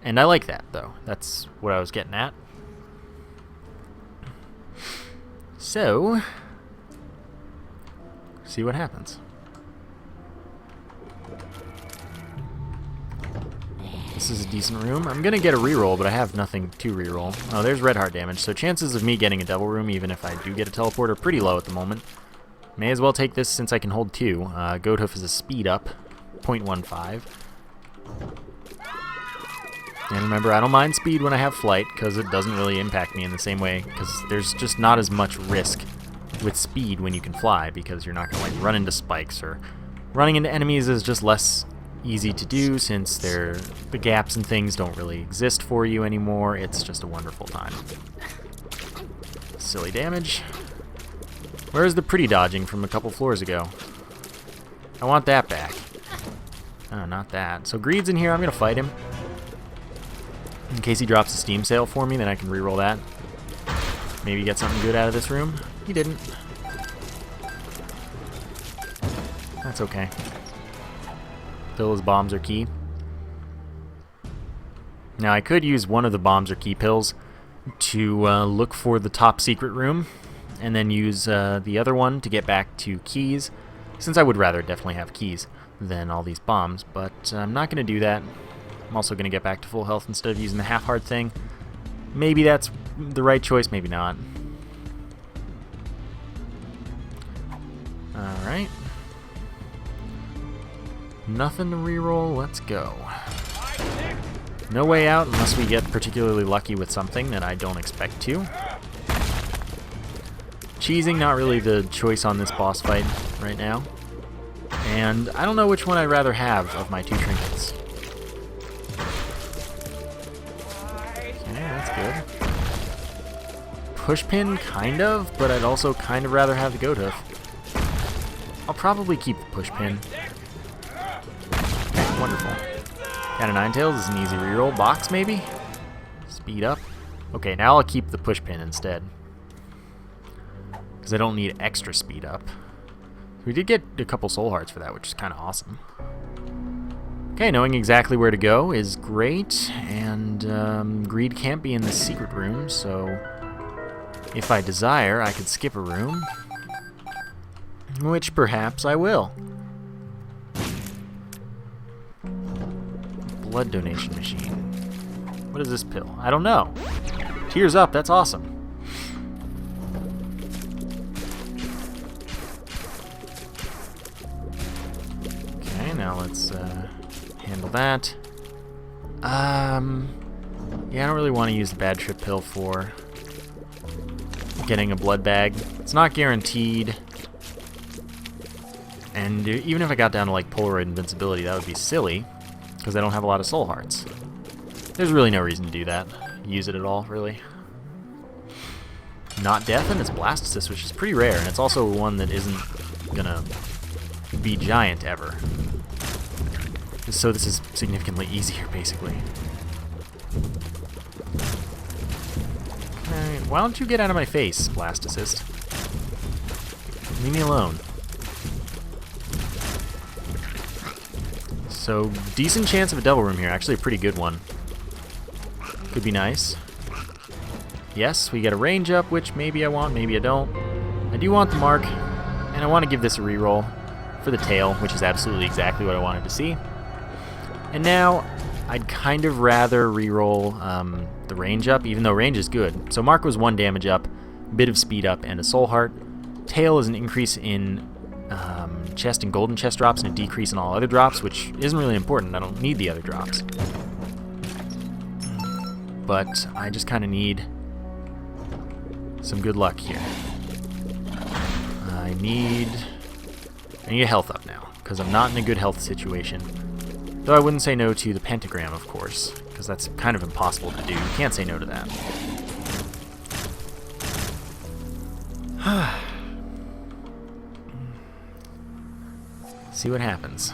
And I like that, though. That's what I was getting at. So, see what happens. This is a decent room. I'm going to get a reroll, but I have nothing to reroll. Oh, there's red heart damage, so chances of me getting a devil room, even if I do get a teleport, are pretty low at the moment. May as well take this since I can hold 2. Goat Hoof is a speed up, 0.15. And remember, I don't mind speed when I have flight, because it doesn't really impact me in the same way, because there's just not as much risk with speed when you can fly, because you're not going to like run into spikes, or running into enemies is just less easy to do since the gaps and things don't really exist for you anymore. It's just a wonderful time. Silly damage. Where's the pretty dodging from a couple floors ago? I want that back. Oh, not that. So Greed's in here. I'm going to fight him. In case he drops a steam sail for me, then I can reroll that. Maybe get something good out of this room. He didn't. That's okay. Still, his bombs are key. Now, I could use one of the bombs or key pills to look for the top secret room, and then use the other one to get back to keys, since I would rather definitely have keys than all these bombs, but I'm not going to do that. I'm also going to get back to full health instead of using the half-heart thing. Maybe that's the right choice, maybe not. Alright. Nothing to reroll, let's go. No way out unless we get particularly lucky with something that I don't expect to. Cheesing, not really the choice on this boss fight right now. And I don't know which one I'd rather have of my two trinkets. Okay, that's good. Pushpin, kind of, but I'd also kind of rather have the goat hoof. I'll probably keep the pushpin. Okay, wonderful. Cat of Ninetails is an easy reroll. Box, maybe? Speed up. Okay, now I'll keep the pushpin instead, because I don't need extra speed up. We did get a couple soul hearts for that, which is kind of awesome. Okay, knowing exactly where to go is great, and greed can't be in the secret room, so if I desire, I could skip a room, which perhaps I will. Blood donation machine. What is this pill? I don't know. Tears up, that's awesome. Now let's handle that. Yeah, I don't really want to use the bad trip pill for getting a blood bag. It's not guaranteed. And even if I got down to like Polaroid invincibility, that would be silly, because I don't have a lot of soul hearts. There's really no reason to do that. Use it at all, really. Not death, and it's Blastocyst, which is pretty rare, and it's also one that isn't gonna be giant ever. So this is significantly easier, basically. Alright, why don't you get out of my face, Blastocyst? Leave me alone. So, decent chance of a devil room here. Actually, a pretty good one. Could be nice. Yes, we get a range up, which maybe I want, maybe I don't. I do want the mark, and I want to give this a reroll for the tail, which is absolutely exactly what I wanted to see. And now, I'd kind of rather reroll the range up, even though range is good. So Mark was 1 damage up, bit of speed up, and a soul heart. Tail is an increase in chest and golden chest drops, and a decrease in all other drops, which isn't really important. I don't need the other drops. But I just kind of need some good luck here. I need a health up now, because I'm not in a good health situation. Though I wouldn't say no to the pentagram, of course, because that's kind of impossible to do. You can't say no to that. See what happens.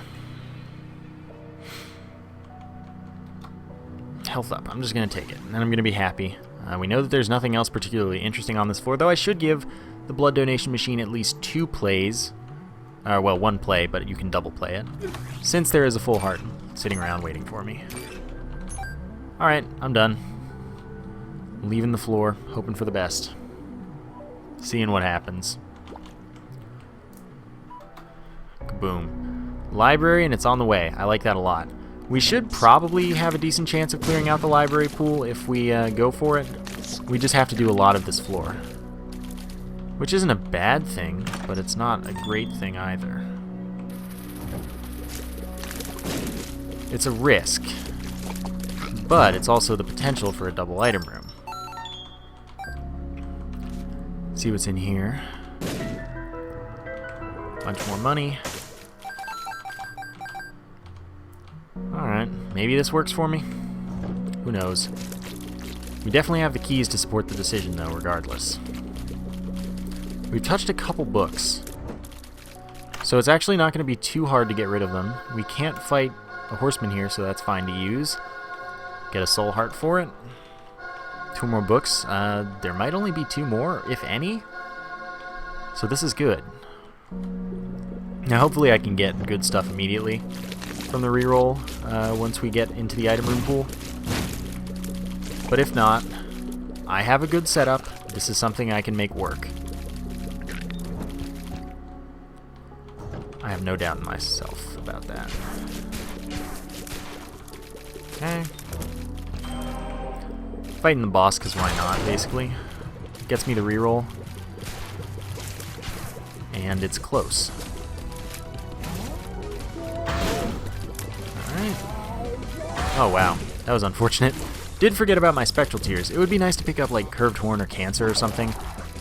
Health up. I'm just going to take it, and then I'm going to be happy. We know that there's nothing else particularly interesting on this floor, though I should give the blood donation machine at least 2 plays. Well, 1 play, but you can double play it, since there is a full heart sitting around waiting for me. Alright, I'm done. Leaving the floor, hoping for the best. Seeing what happens. Kaboom. Library, and it's on the way. I like that a lot. We should probably have a decent chance of clearing out the library pool if we go for it. We just have to do a lot of this floor. Which isn't a bad thing, but it's not a great thing either. It's a risk, but it's also the potential for a double item room. See what's in here. Bunch more money. Alright, maybe this works for me. Who knows? We definitely have the keys to support the decision, though, regardless. We've touched a couple books, so it's actually not going to be too hard to get rid of them. We can't fight a horseman here, so that's fine to use. Get a soul heart for it. 2 more books. There might only be 2 more, if any. So this is good. Now hopefully I can get good stuff immediately from the reroll once we get into the item room pool. But if not, I have a good setup. This is something I can make work. I have no doubt in myself about that. Okay. Fighting the boss because why not, basically. Gets me the reroll. And it's close. Alright. Oh wow, that was unfortunate. Did forget about my spectral tears. It would be nice to pick up like curved horn or cancer or something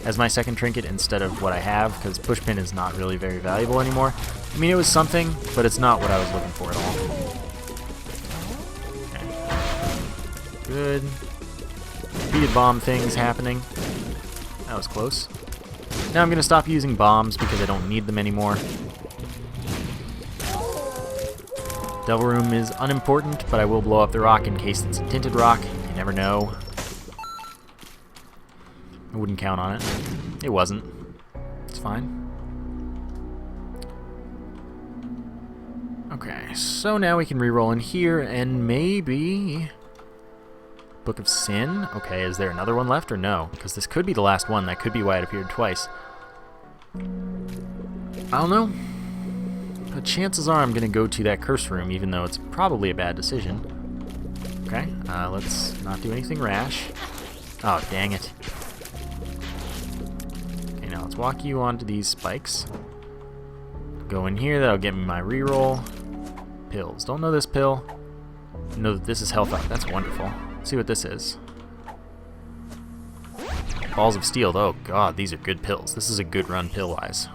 as my second trinket instead of what I have, because pushpin is not really very valuable anymore. I mean, it was something, but it's not what I was looking for at all. Okay. Good. Repeated bomb things happening. That was close. Now I'm going to stop using bombs because I don't need them anymore. Devil Room is unimportant, but I will blow up the rock in case it's a tinted rock. You never know. I wouldn't count on it. It wasn't. It's fine. Okay, so now we can reroll in here, and maybe... Book of Sin? Okay, is there another one left or no? Because this could be the last one. That could be why it appeared twice. I don't know. But chances are I'm going to go to that curse room, even though it's probably a bad decision. Okay, let's not do anything rash. Oh, dang it. Okay, now let's walk you onto these spikes. Go in here, that'll get me my reroll. Pills. Don't know this pill. Know that this is health up. That's wonderful. Let's see what this is. Balls of Steel. Oh god, these are good pills. This is a good run pill-wise.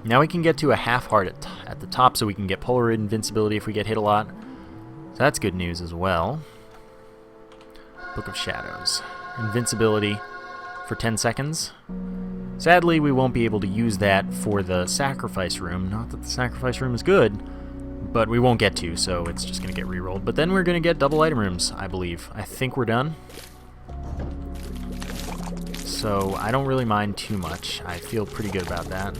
Now we can get to a half heart at the top so we can get Polaroid invincibility if we get hit a lot. So that's good news as well. Book of Shadows. Invincibility for 10 seconds. Sadly, we won't be able to use that for the sacrifice room. Not that the sacrifice room is good, but we won't get to, so it's just going to get rerolled. But then we're going to get double item rooms, I believe. I think we're done. So I don't really mind too much. I feel pretty good about that.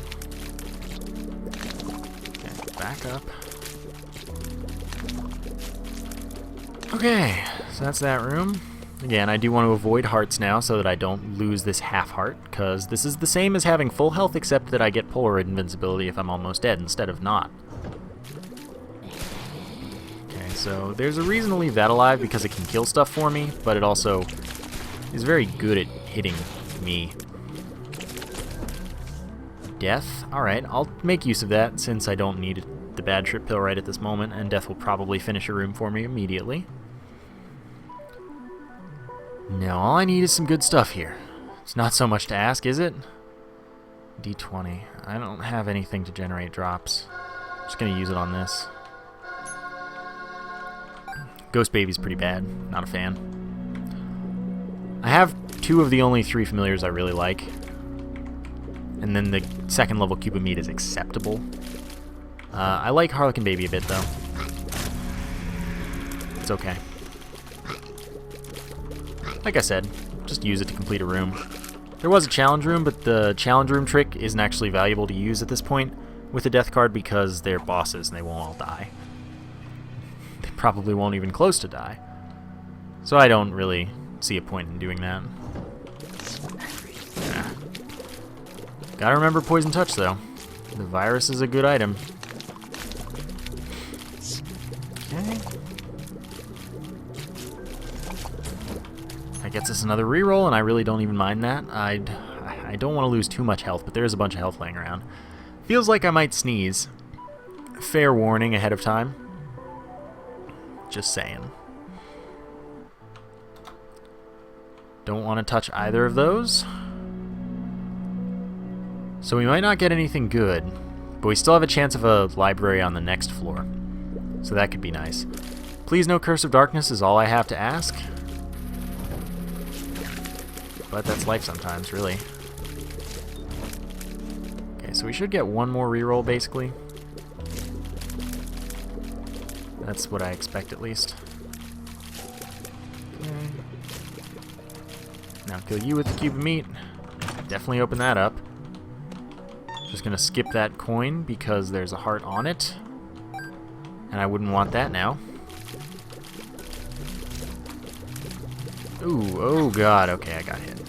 Okay, back up. Okay, so that's that room. Again, I do want to avoid hearts now so that I don't lose this half heart, because this is the same as having full health except that I get Polaroid invincibility if I'm almost dead instead of not. Okay, so there's a reason to leave that alive because it can kill stuff for me, but it also is very good at hitting me. Death? Alright, I'll make use of that since I don't need the bad trip pill right at this moment, and Death will probably finish a room for me immediately. Now, all I need is some good stuff here. It's not so much to ask, is it? D20. I don't have anything to generate drops. I'm just going to use it on this. Ghost Baby's pretty bad. Not a fan. I have 2 of the only 3 familiars I really like. And then the second level Cube of Meat is acceptable. I like Harlequin Baby a bit, though. It's okay. Like I said, just use it to complete a room. There was a challenge room, but the challenge room trick isn't actually valuable to use at this point with the death card because they're bosses and they won't all die. They probably won't even close to die. So I don't really see a point in doing that. Yeah. Gotta remember Poison Touch, though. The virus is a good item. Okay. That gets us another reroll, and I really don't even mind that. I don't want to lose too much health, but there is a bunch of health laying around. Feels like I might sneeze. Fair warning ahead of time. Just saying. Don't want to touch either of those. So we might not get anything good, but we still have a chance of a library on the next floor. So that could be nice. Please no Curse of Darkness is all I have to ask. But that's life sometimes, really. Okay, so we should get one more reroll, basically. That's what I expect, at least. Okay. Now kill you with the cube of meat. Definitely open that up. Just gonna skip that coin because there's a heart on it. And I wouldn't want that now. Ooh, oh god, okay, I got hit.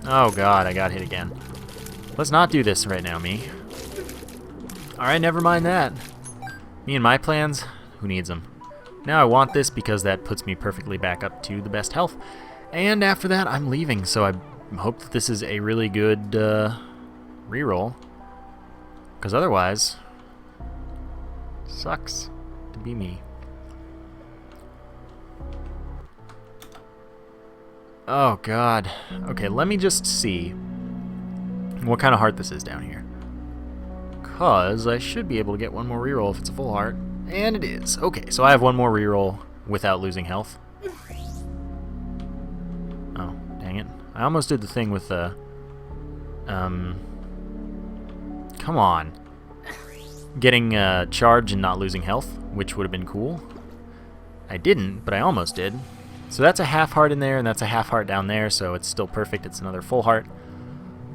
Oh god, I got hit again. Let's not do this right now, me. Alright, never mind that. Me and my plans, who needs them? Now I want this because that puts me perfectly back up to the best health. And after that, I'm leaving, so I hope that this is a really good reroll. Because otherwise, sucks to be me. Oh god. Okay, let me just see what kind of heart this is down here. Because I should be able to get one more reroll if it's a full heart. And it is. Okay, so I have one more reroll without losing health. Oh, dang it. I almost did the thing with the... Come on. Getting charge and not losing health, which would have been cool. I didn't, but I almost did. So that's a half heart in there, and that's a half heart down there, so it's still perfect. It's another full heart.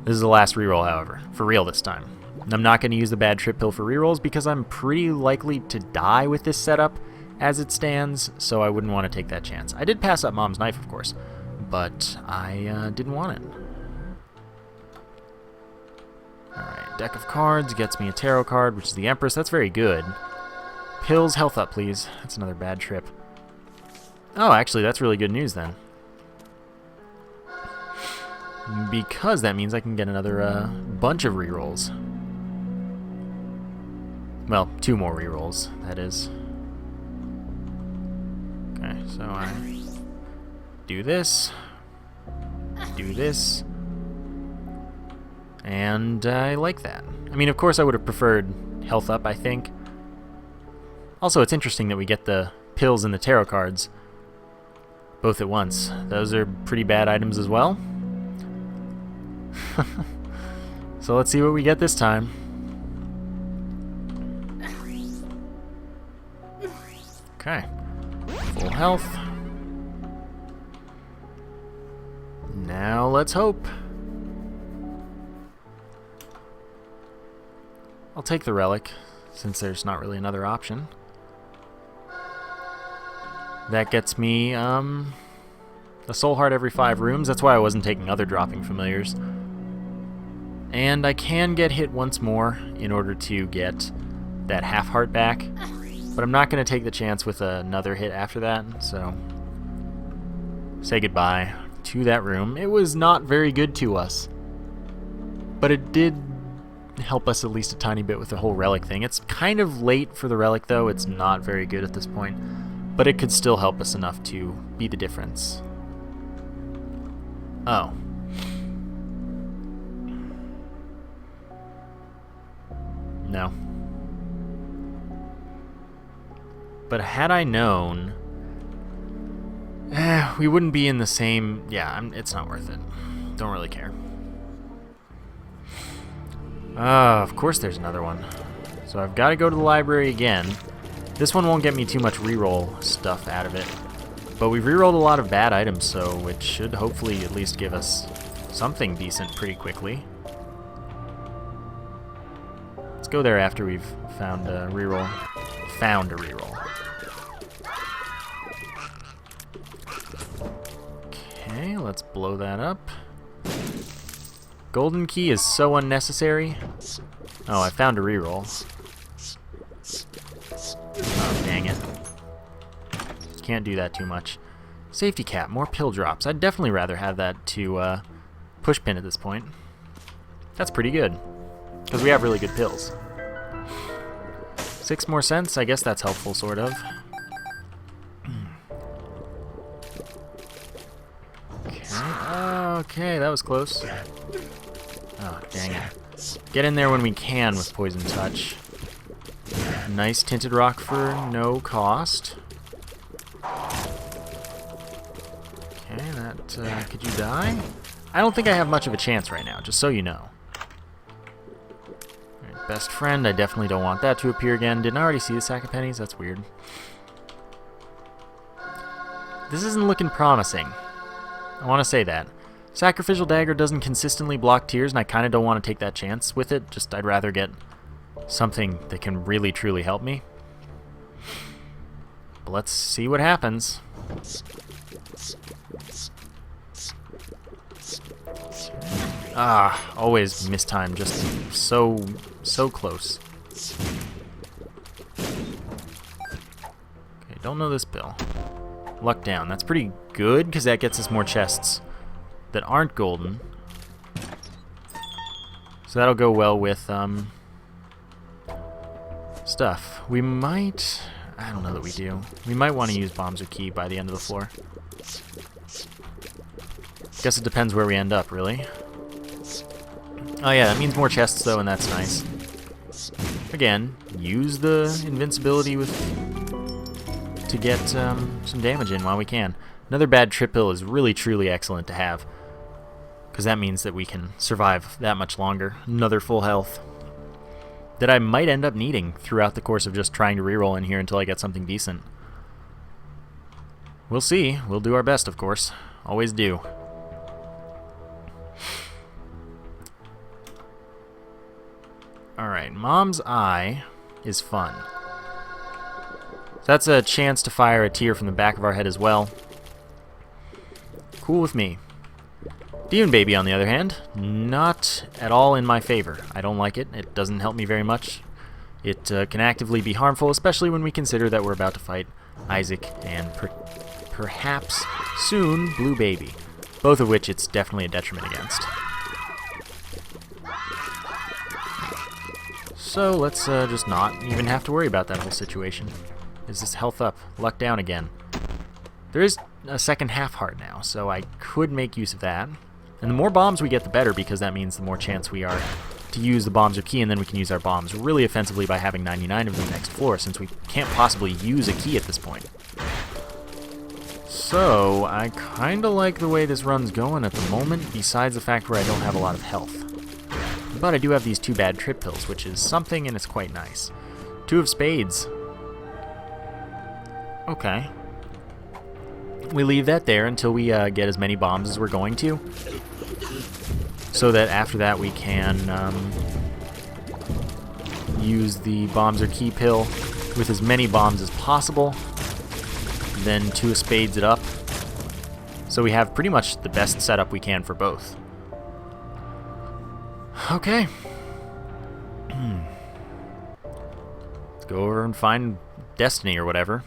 This is the last reroll, however. For real this time. I'm not going to use the bad trip pill for rerolls because I'm pretty likely to die with this setup as it stands, so I wouldn't want to take that chance. I did pass up Mom's knife, of course, but I didn't want it. Alright, deck of cards gets me a tarot card, which is the Empress. That's very good. Pills, health up, please. That's another bad trip. Oh, actually, that's really good news, then. Because that means I can get another bunch of rerolls. Well, 2 more rerolls, that is. Okay, so I do this, and I like that. I mean, of course I would have preferred health up, I think. Also, it's interesting that we get the pills and the tarot cards both at once. Those are pretty bad items as well. So let's see what we get this time. Okay. Full health. Now let's hope. I'll take the relic, since there's not really another option. That gets me a soul heart every 5 rooms. That's why I wasn't taking other dropping familiars. And I can get hit once more in order to get that half heart back. But I'm not going to take the chance with another hit after that, so say goodbye to that room. It was not very good to us, but it did help us at least a tiny bit with the whole relic thing. It's kind of late for the relic, though. It's not very good at this point, but it could still help us enough to be the difference. Oh. No. But had I known, we wouldn't be in the same... Yeah, it's not worth it. Don't really care. Of course there's another one. So I've got to go to the library again. This one won't get me too much reroll stuff out of it. But we've rerolled a lot of bad items, so it should hopefully at least give us something decent pretty quickly. Let's go there after we've found a reroll. Found a reroll. Okay, let's blow that up. Golden key is so unnecessary. Oh, I found a reroll. Oh, dang it. Can't do that too much. Safety cap, more pill drops. I'd definitely rather have that to push pin at this point. That's pretty good, because we have really good pills. 6 more cents, I guess that's helpful, sort of. Okay, that was close. Oh, dang it. Get in there when we can with Poison Touch. Nice tinted rock for no cost. Okay, that, could you die? I don't think I have much of a chance right now, just so you know. Alright, best friend, I definitely don't want that to appear again. Didn't I already see the sack of pennies? That's weird. This isn't looking promising. I want to say that. Sacrificial Dagger doesn't consistently block tears, and I kind of don't want to take that chance with it. Just I'd rather get something that can really, truly help me. But let's see what happens. Ah, always mistime, just so close. Okay, don't know this bill. Luck down. That's pretty good, because that gets us more chests that aren't golden. So that'll go well with stuff. We might... I don't know that we do. We might want to use bombs or key by the end of the floor. Guess it depends where we end up, really. Oh yeah, that means more chests though, and that's nice. Again, use the invincibility to get some damage in while we can. Another bad trip pill is really truly excellent to have, because that means that we can survive that much longer. Another full health that I might end up needing throughout the course of just trying to reroll in here until I get something decent. We'll see. We'll do our best, of course. Always do. Alright, Mom's Eye is fun. So that's a chance to fire a tear from the back of our head as well. Cool with me. Demon Baby, on the other hand, not at all in my favor. I don't like it. It doesn't help me very much. It can actively be harmful, especially when we consider that we're about to fight Isaac and perhaps soon Blue Baby, both of which it's definitely a detriment against. So let's just not even have to worry about that whole situation. Is this health up? Luck down again. There is a second half heart now, so I could make use of that. And the more bombs we get, the better, because that means the more chance we are to use the bombs or key, and then we can use our bombs really offensively by having 99 of them next floor, since we can't possibly use a key at this point. So, I kinda like the way this run's going at the moment, besides the fact where I don't have a lot of health. But I do have these 2 bad trip pills, which is something, and it's quite nice. 2 of spades. Okay. We leave that there until we get as many bombs as we're going to, so that after that we can use the bombs or key pill with as many bombs as possible, then 2 of spades it up, so we have pretty much the best setup we can for both. Okay. Let's go over and find Destiny or whatever.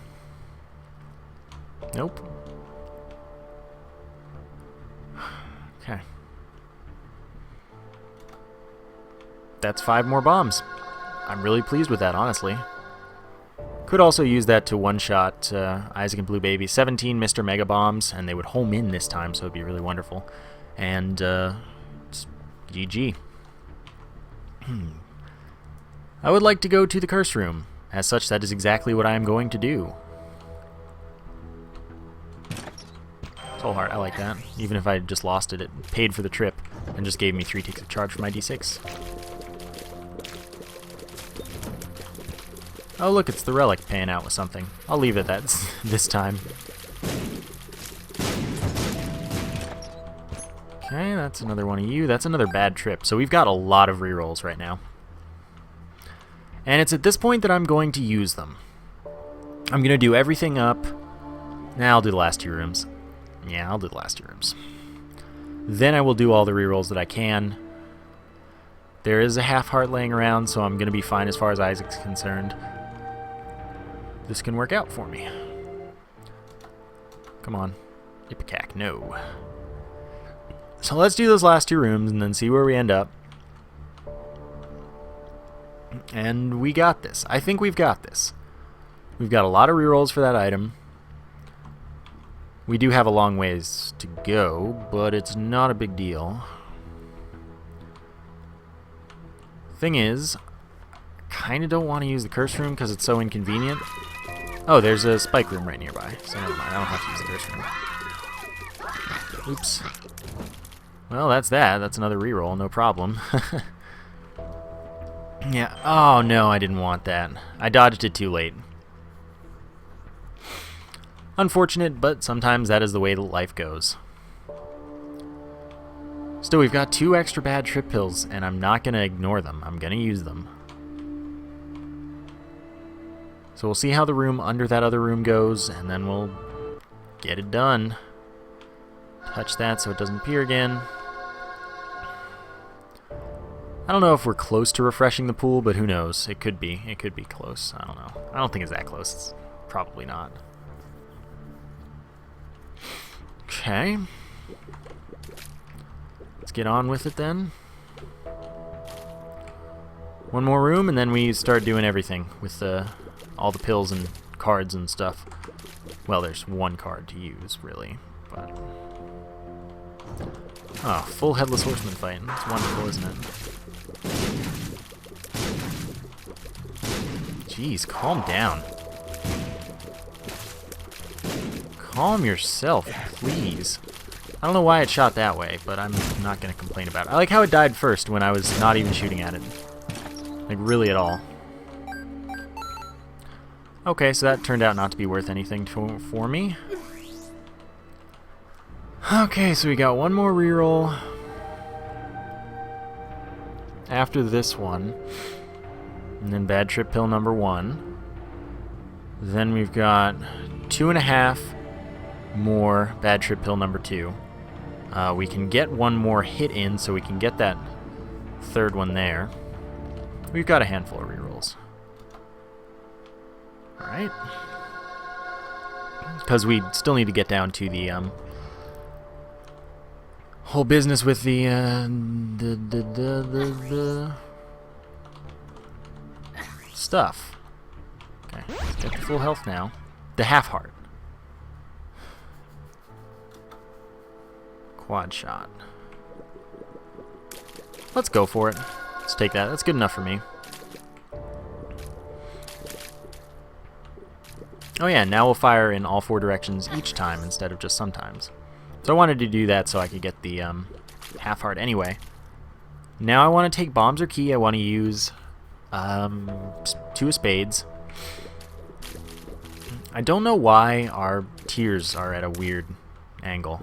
Nope. Okay. That's 5 more bombs. I'm really pleased with that, honestly. Could also use that to one-shot Isaac and Blue Baby. 17 Mr. Mega Bombs, and they would home in this time, so it'd be really wonderful. And, it's GG. I would like to go to the curse room. As such, that is exactly what I am going to do. Soul Heart, I like that. Even if I just lost it, it paid for the trip and just gave me 3 ticks of charge for my D6. Oh look, it's the relic paying out with something. I'll leave it at that this time. Okay, that's another one of you. That's another bad trip. So we've got a lot of rerolls right now. And it's at this point that I'm going to use them. I'm going to do everything up. Nah, I'll do the last 2 rooms. Yeah, I'll do the last 2 rooms. Then I will do all the rerolls that I can. There is a half heart laying around, so I'm going to be fine as far as Isaac's concerned. This can work out for me. Come on. Ipecac, no. So let's do those last 2 rooms and then see where we end up. And we got this. I think we've got this. We've got a lot of rerolls for that item. We do have a long ways to go, but it's not a big deal. Thing is, I kind of don't want to use the curse room because it's so inconvenient. Oh, there's a spike room right nearby, so never mind. I don't have to use the curse room. Oops. Well, that's that. That's another reroll, no problem. Yeah. Oh, no, I didn't want that. I dodged it too late. Unfortunate, but sometimes that is the way that life goes. Still, we've got 2 extra bad trip pills, and I'm not going to ignore them. I'm going to use them. So we'll see how the room under that other room goes, and then we'll get it done. Touch that so it doesn't appear again. I don't know if we're close to refreshing the pool, but who knows? It could be. It could be close. I don't know. I don't think it's that close. It's probably not. Okay. Let's get on with it then. One more room, and then we start doing everything with all the pills and cards and stuff. Well, there's 1 card to use, really. But oh, full Headless Horseman fight. That's wonderful, isn't it? Jeez, calm down. Calm yourself, please. I don't know why it shot that way, but I'm not going to complain about it. I like how it died first when I was not even shooting at it. Like, really at all. Okay, so that turned out not to be worth anything for me. Okay, so we got 1 more reroll after this one. And then bad trip pill number 1. Then we've got 2.5 more bad trip pill number 2. We can get 1 more hit in, so we can get that 3rd one there. We've got a handful of rerolls. Alright. Because we still need to get down to the whole business with the stuff. Okay, let's get the full health now. The half heart. Quad shot. Let's go for it. Let's take that. That's good enough for me. Oh yeah, now we'll fire in all 4 directions each time instead of just sometimes. So I wanted to do that so I could get the half heart anyway. Now I want to take bombs or key. I want to use 2 of spades. I don't know why our tiers are at a weird angle.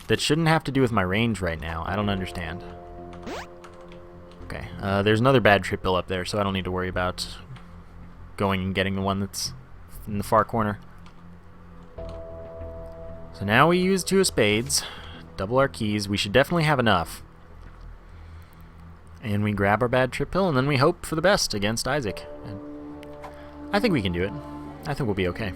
That shouldn't have to do with my range right now. I don't understand. Okay, there's another bad trip bill up there, so I don't need to worry about going and getting the one that's in the far corner. So now we use 2 of spades, double our keys. We should definitely have enough. And we grab our bad trip pill, and then we hope for the best against Isaac. And I think we can do it. I think we'll be okay.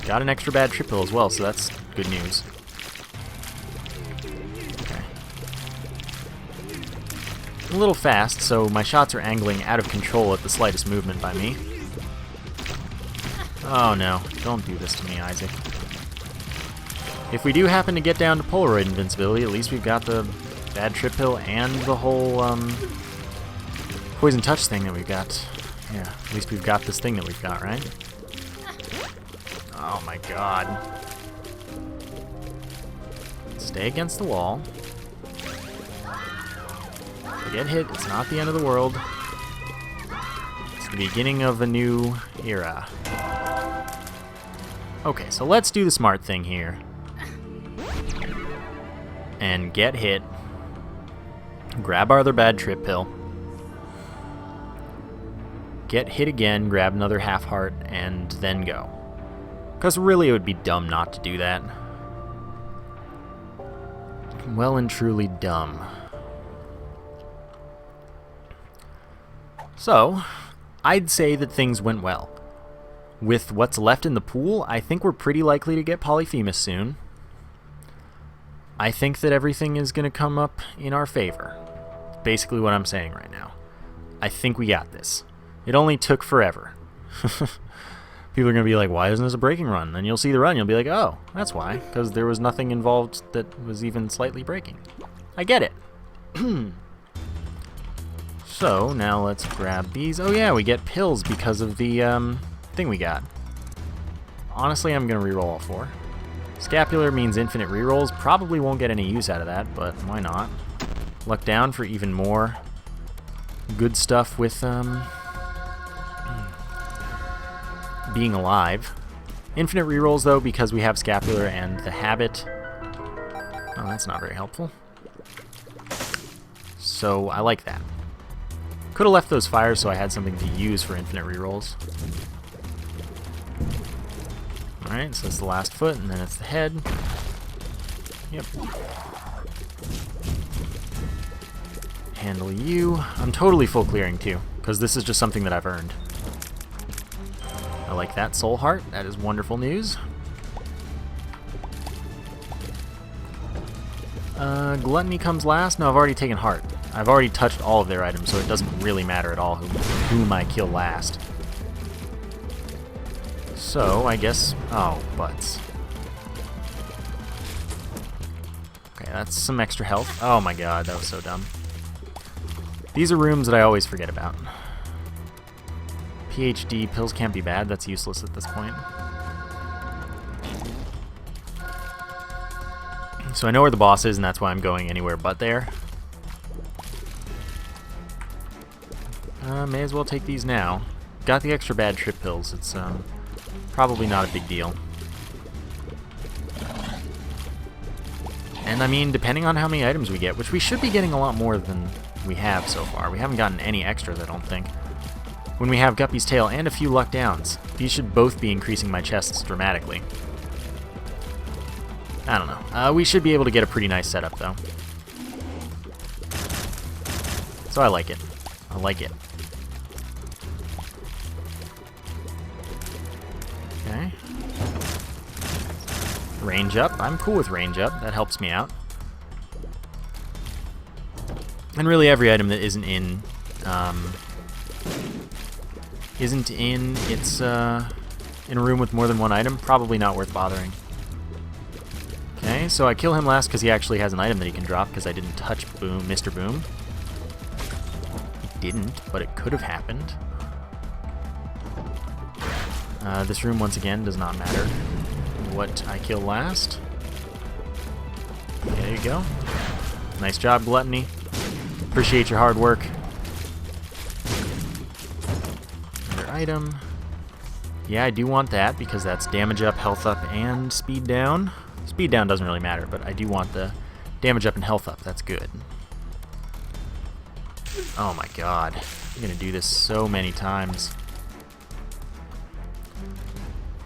Got an extra bad trip pill as well, so that's good news. Okay. A little fast, so my shots are angling out of control at the slightest movement by me. Oh no, don't do this to me, Isaac. If we do happen to get down to Polaroid invincibility, at least we've got the bad trip pill and the whole poison touch thing that we've got. Yeah, at least we've got this thing that we've got, right? Oh my god. Stay against the wall. If I get hit, it's not the end of the world. It's the beginning of a new era. Okay, so let's do the smart thing here. And get hit. Grab our other bad trip pill. Get hit again, grab another half heart, and then go. Because really it would be dumb not to do that. Well and truly dumb. So, I'd say that things went well. With what's left in the pool, I think we're pretty likely to get Polyphemus soon. I think that everything is going to come up in our favor. Basically what I'm saying right now. I think we got this. It only took forever. People are going to be like, why isn't this a breaking run? Then you'll see the run, you'll be like, oh, that's why. Because there was nothing involved that was even slightly breaking. I get it. So, now let's grab these. Oh yeah, we get pills because of the thing we got. Honestly, I'm going to reroll all 4. Scapular means infinite rerolls. Probably won't get any use out of that, but why not? Luck down for even more being alive. Infinite rerolls, though, because we have Scapular and the Habit. Oh, that's not very helpful. So I like that. Could have left those fires so I had something to use for infinite rerolls. Alright, so it's the last foot, and then it's the head. Yep. Handle you. I'm totally full clearing, too, because this is just something that I've earned. I like that soul heart. That is wonderful news. Gluttony comes last. No, I've already taken heart. I've already touched all of their items, so it doesn't really matter at all whom I kill last. So, I guess... Oh, butts. Okay, that's some extra health. Oh my god, that was so dumb. These are rooms that I always forget about. PhD, pills can't be bad. That's useless at this point. So I know where the boss is, and that's why I'm going anywhere but there. May as well take these now. Got the extra bad trip pills. It's probably not a big deal. And I mean, depending on how many items we get, which we should be getting a lot more than we have so far. We haven't gotten any extras, I don't think. When we have Guppy's Tail and a few luck downs, these should both be increasing my chests dramatically. I don't know. We should be able to get a pretty nice setup, though. So I like it. I like it. Okay. Range up. I'm cool with range up. That helps me out. And really every item that isn't in its in a room with more than one item, probably not worth bothering. Okay, so I kill him last because he actually has an item that he can drop because I didn't touch Boom, Mr. Boom. It didn't, but it could have happened. This room, once again, does not matter what I kill last. There you go. Nice job, Gluttony. Appreciate your hard work. Another item. Yeah, I do want that because that's damage up, health up, and speed down. Speed down doesn't really matter, but I do want the damage up and health up. That's good. Oh my god. I'm gonna do this so many times.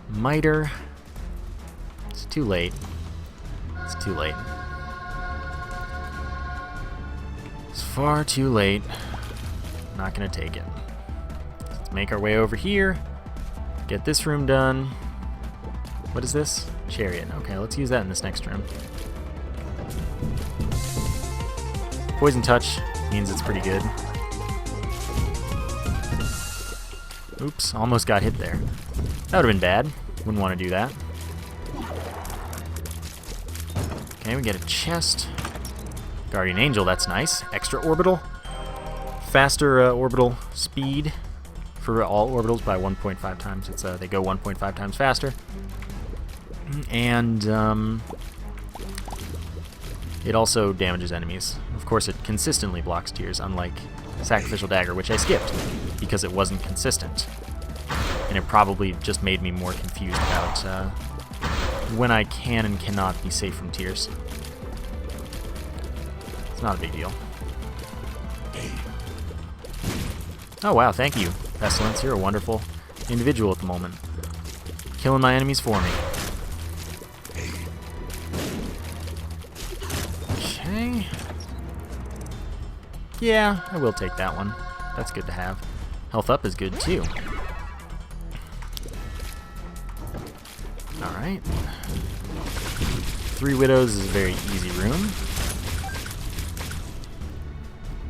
Miter. It's too late. It's too late. It's far too late. Not gonna take it. Let's make our way over here. Get this room done. What is this? Chariot. Okay, let's use that in this next room. Poison Touch means it's pretty good. Oops, almost got hit there. That would have been bad. Wouldn't want to do that. Okay, we get a chest. Guardian Angel, that's nice. Extra orbital. Faster orbital speed for all orbitals by 1.5 times. It's they go 1.5 times faster. And it also damages enemies. Of course, it consistently blocks tears, unlike Sacrificial Dagger, which I skipped because it wasn't consistent. And it probably just made me more confused about when I can and cannot be safe from tears. It's not a big deal. Oh wow, thank you, Pestilence. You're a wonderful individual at the moment. Killing my enemies for me. Okay. Yeah, I will take that one. That's good to have. Health up is good too. Alright. 3 Widows is a very easy room.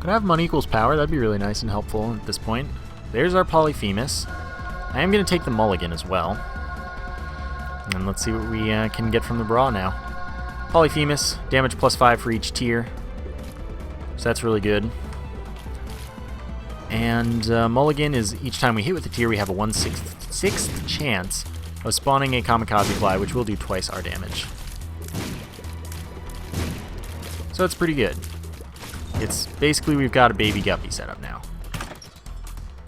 Could I have Money Equals Power? That'd be really nice and helpful at this point. There's our Polyphemus. I am going to take the Mulligan as well. And let's see what we can get from the bra now. Polyphemus, damage +5 for each tier. So that's really good. And Mulligan is each time we hit with the tier, we have a 1/6 chance of spawning a Kamikaze Fly, which will do twice our damage. So it's pretty good. It's basically we've got a baby guppy set up now.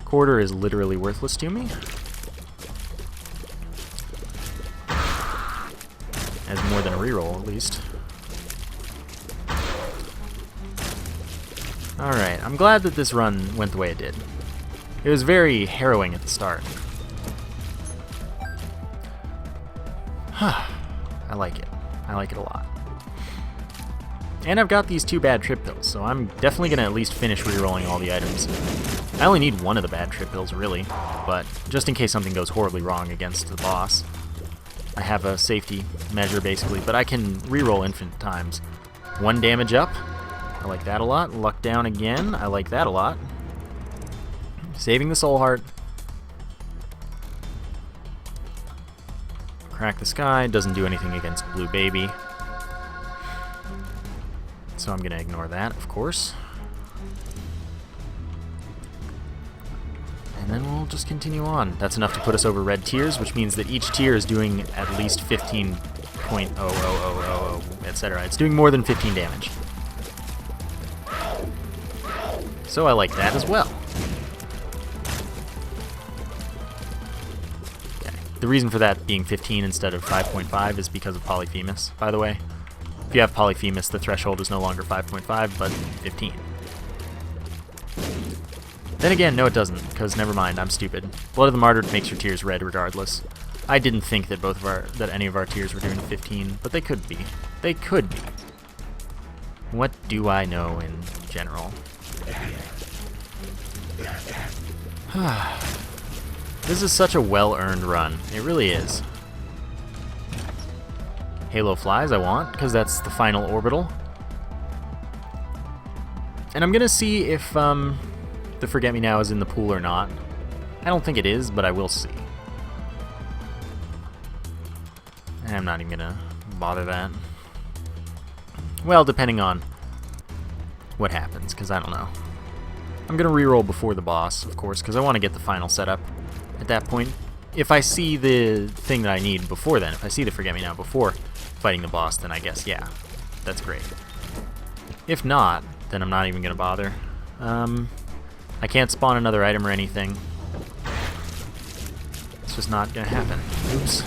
Quarter is literally worthless to me. reroll at least. Alright, I'm glad that this run went the way it did. It was very harrowing at the start. I like it. I like it a lot. And I've got these 2 bad trip pills, so I'm definitely going to at least finish rerolling all the items. I only need 1 of the bad trip pills, really, but just in case something goes horribly wrong against the boss, I have a safety measure, basically, but I can reroll infinite times. 1 damage up. I like that a lot. Luck down again. I like that a lot. Saving the soul heart. Crack the sky. Doesn't do anything against Blue Baby. So I'm going to ignore that, of course. And then we'll just continue on. That's enough to put us over red tiers, which means that each tier is doing at least 15.00000, etc. It's doing more than 15 damage. So I like that as well. Okay. The reason for that being 15 instead of 5.5 is because of Polyphemus, by the way. If you have Polyphemus, the threshold is no longer 5.5, but 15. Then again, no it doesn't, because never mind, I'm stupid. Blood of the Martyr makes your tiers red regardless. I didn't think that any of our tiers were doing 15, but they could be. They could be. What do I know in general? This is such a well-earned run. It really is. Halo Flies I want, because that's the final orbital. And I'm going to see if the Forget-Me-Now is in the pool or not. I don't think it is, but I will see. And I'm not even going to bother that. Well, depending on what happens, because I don't know. I'm going to reroll before the boss, of course, because I want to get the final setup at that point. If I see the thing that I need before then, if I see the Forget-Me-Now before fighting the boss, then I guess, yeah, that's great. If not, then I'm not even going to bother. I can't spawn another item or anything. It's just not going to happen. Oops.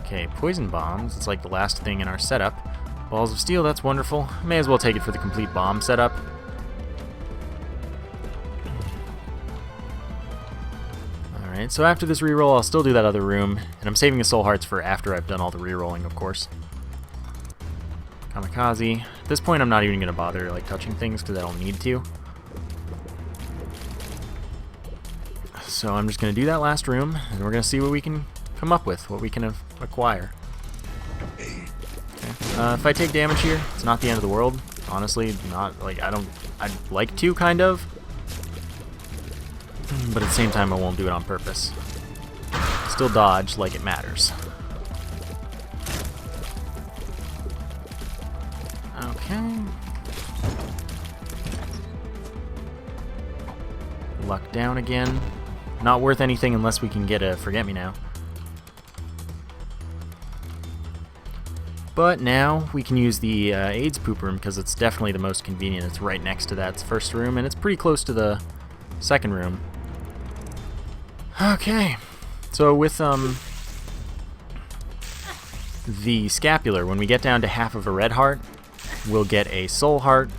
Okay, poison bombs. It's like the last thing in our setup. Balls of steel, that's wonderful. May as well take it for the complete bomb setup. Alright, so after this reroll, I'll still do that other room, and I'm saving the soul hearts for after I've done all the rerolling, of course. Kamikaze. At this point, I'm not even going to bother like touching things because I don't need to. So I'm just going to do that last room, and we're going to see what we can come up with, what we can acquire. Okay. If I take damage here, it's not the end of the world. Honestly, not like I'd like to, kind of. But at the same time, I won't do it on purpose. Still dodge like it matters. Okay. Luck down again. Not worth anything unless we can get a Forget-Me-Now. But now we can use the AIDS poop room because it's definitely the most convenient. It's right next to that first room, and it's pretty close to the second room. Okay, so with the scapular, when we get down to half of a red heart, we'll get a soul heart,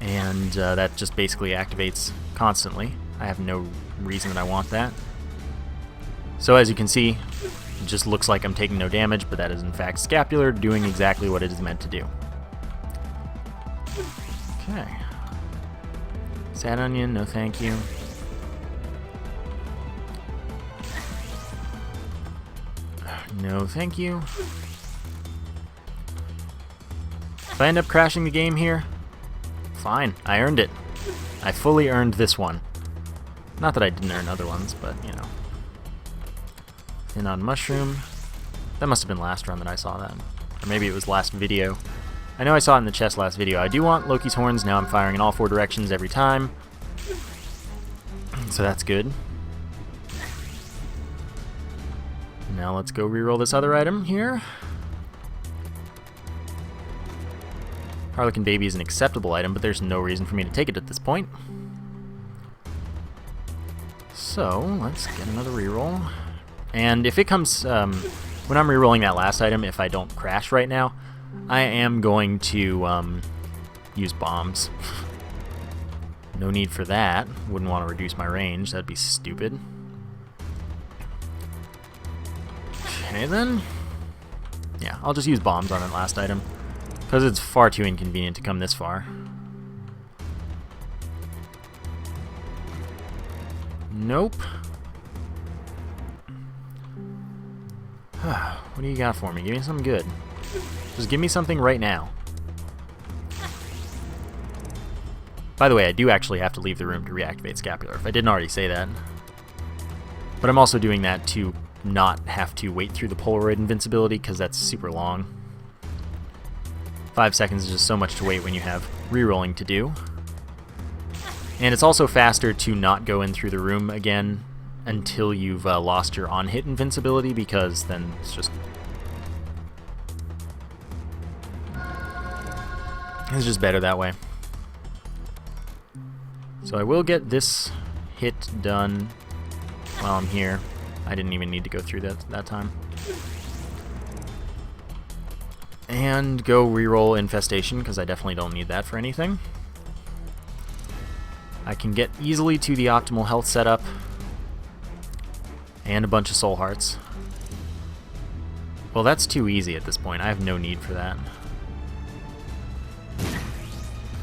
and that just basically activates constantly. I have no reason that I want that. So as you can see, it just looks like I'm taking no damage, but that is in fact scapular doing exactly what it is meant to do. Okay. Sad onion, no thank you. No thank you. If I end up crashing the game here, fine, I earned it. I fully earned this one. Not that I didn't earn other ones, but, you know. Thin on mushroom. That must have been last run that I saw that. Or maybe it was last video. I know I saw it in the chest last video. I do want Loki's horns. Now I'm firing in all 4 directions every time. So that's good. Now let's go reroll this other item here. Harlequin Baby is an acceptable item, but there's no reason for me to take it at this point. So, let's get another reroll. And if it comes, when I'm rerolling that last item, if I don't crash right now, I am going to use bombs. No need for that. Wouldn't want to reduce my range. That'd be stupid. Okay, then. Yeah, I'll just use bombs on that last item, because it's far too inconvenient to come this far. Nope. What do you got for me? Give me something good. Just give me something right now. By the way, I do actually have to leave the room to reactivate Scapular, if I didn't already say that. But I'm also doing that to not have to wait through the Polaroid invincibility, because that's super long. 5 seconds is just so much to wait when you have rerolling to do. And it's also faster to not go in through the room again until you've lost your on-hit invincibility, because then it's just... it's just better that way. So I will get this hit done while I'm here. I didn't even need to go through that time. And go reroll Infestation, because I definitely don't need that for anything. I can get easily to the optimal health setup. And a bunch of soul hearts. Well, that's too easy at this point. I have no need for that.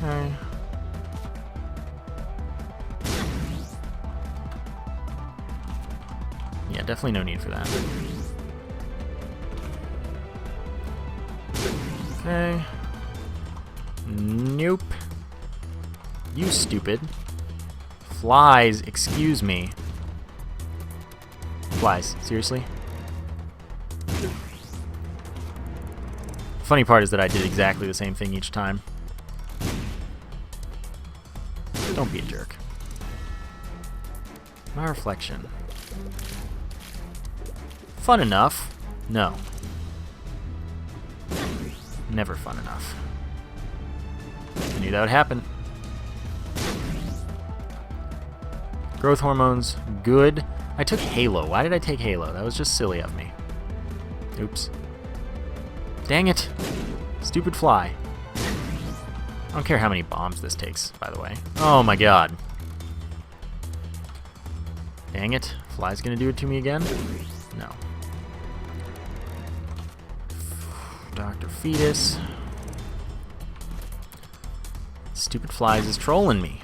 Okay. Yeah, definitely no need for that. Okay. Nope. You stupid. Flies, excuse me. Flies, seriously? Funny part is that I did exactly the same thing each time. Don't be a jerk. My reflection. Fun enough? No. Never fun enough. I knew that would happen. Growth hormones, good. I took Halo. Why did I take Halo? That was just silly of me. Oops. Dang it. Stupid fly. I don't care how many bombs this takes, by the way. Oh my god. Dang it. Fly's gonna do it to me again? No. Dr. Fetus. Stupid flies is trolling me.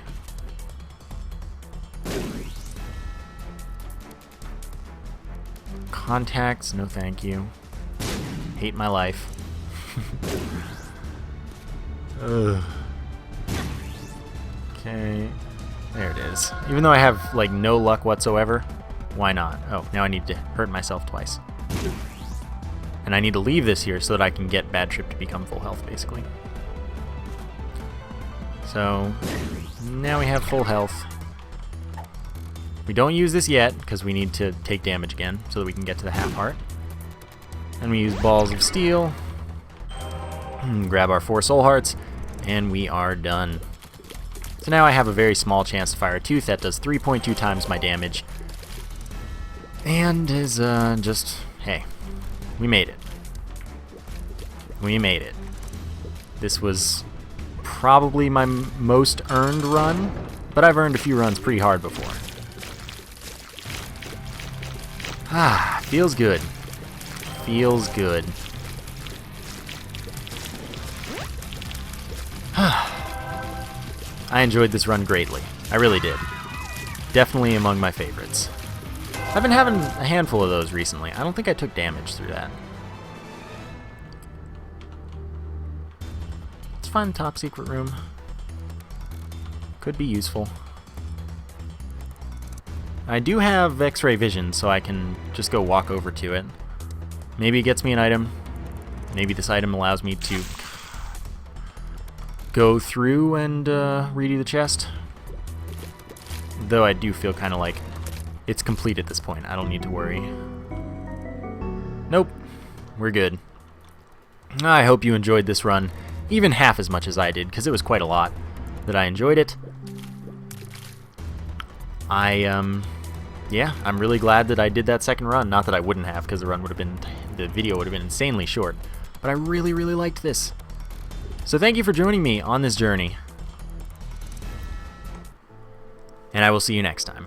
Contacts, no thank you. Hate my life. Ugh. Okay, there it is. Even though I have like no luck whatsoever, why not? Oh, now I need to hurt myself twice. And I need to leave this here so that I can get Bad Trip to become full health, basically. So, now we have full health. We don't use this yet, because we need to take damage again, so that we can get to the half heart. And we use Balls of Steel. Grab our 4 soul hearts, and we are done. So now I have a very small chance to fire a tooth that does 3.2 times my damage. And is just, hey, we made it. We made it. This was probably my most earned run, but I've earned a few runs pretty hard before. Ah, feels good. Feels good. I enjoyed this run greatly. I really did. Definitely among my favorites. I've been having a handful of those recently. I don't think I took damage through that. Let's find the top secret room. Could be useful. I do have X-ray vision, so I can just go walk over to it. Maybe it gets me an item. Maybe this item allows me to go through and redo the chest. Though I do feel kind of like it's complete at this point. I don't need to worry. Nope. We're good. I hope you enjoyed this run even half as much as I did, because it was quite a lot that I enjoyed it. I yeah, I'm really glad that I did that second run. Not that I wouldn't have, because the video would have been insanely short. But I really, really liked this. So thank you for joining me on this journey. And I will see you next time.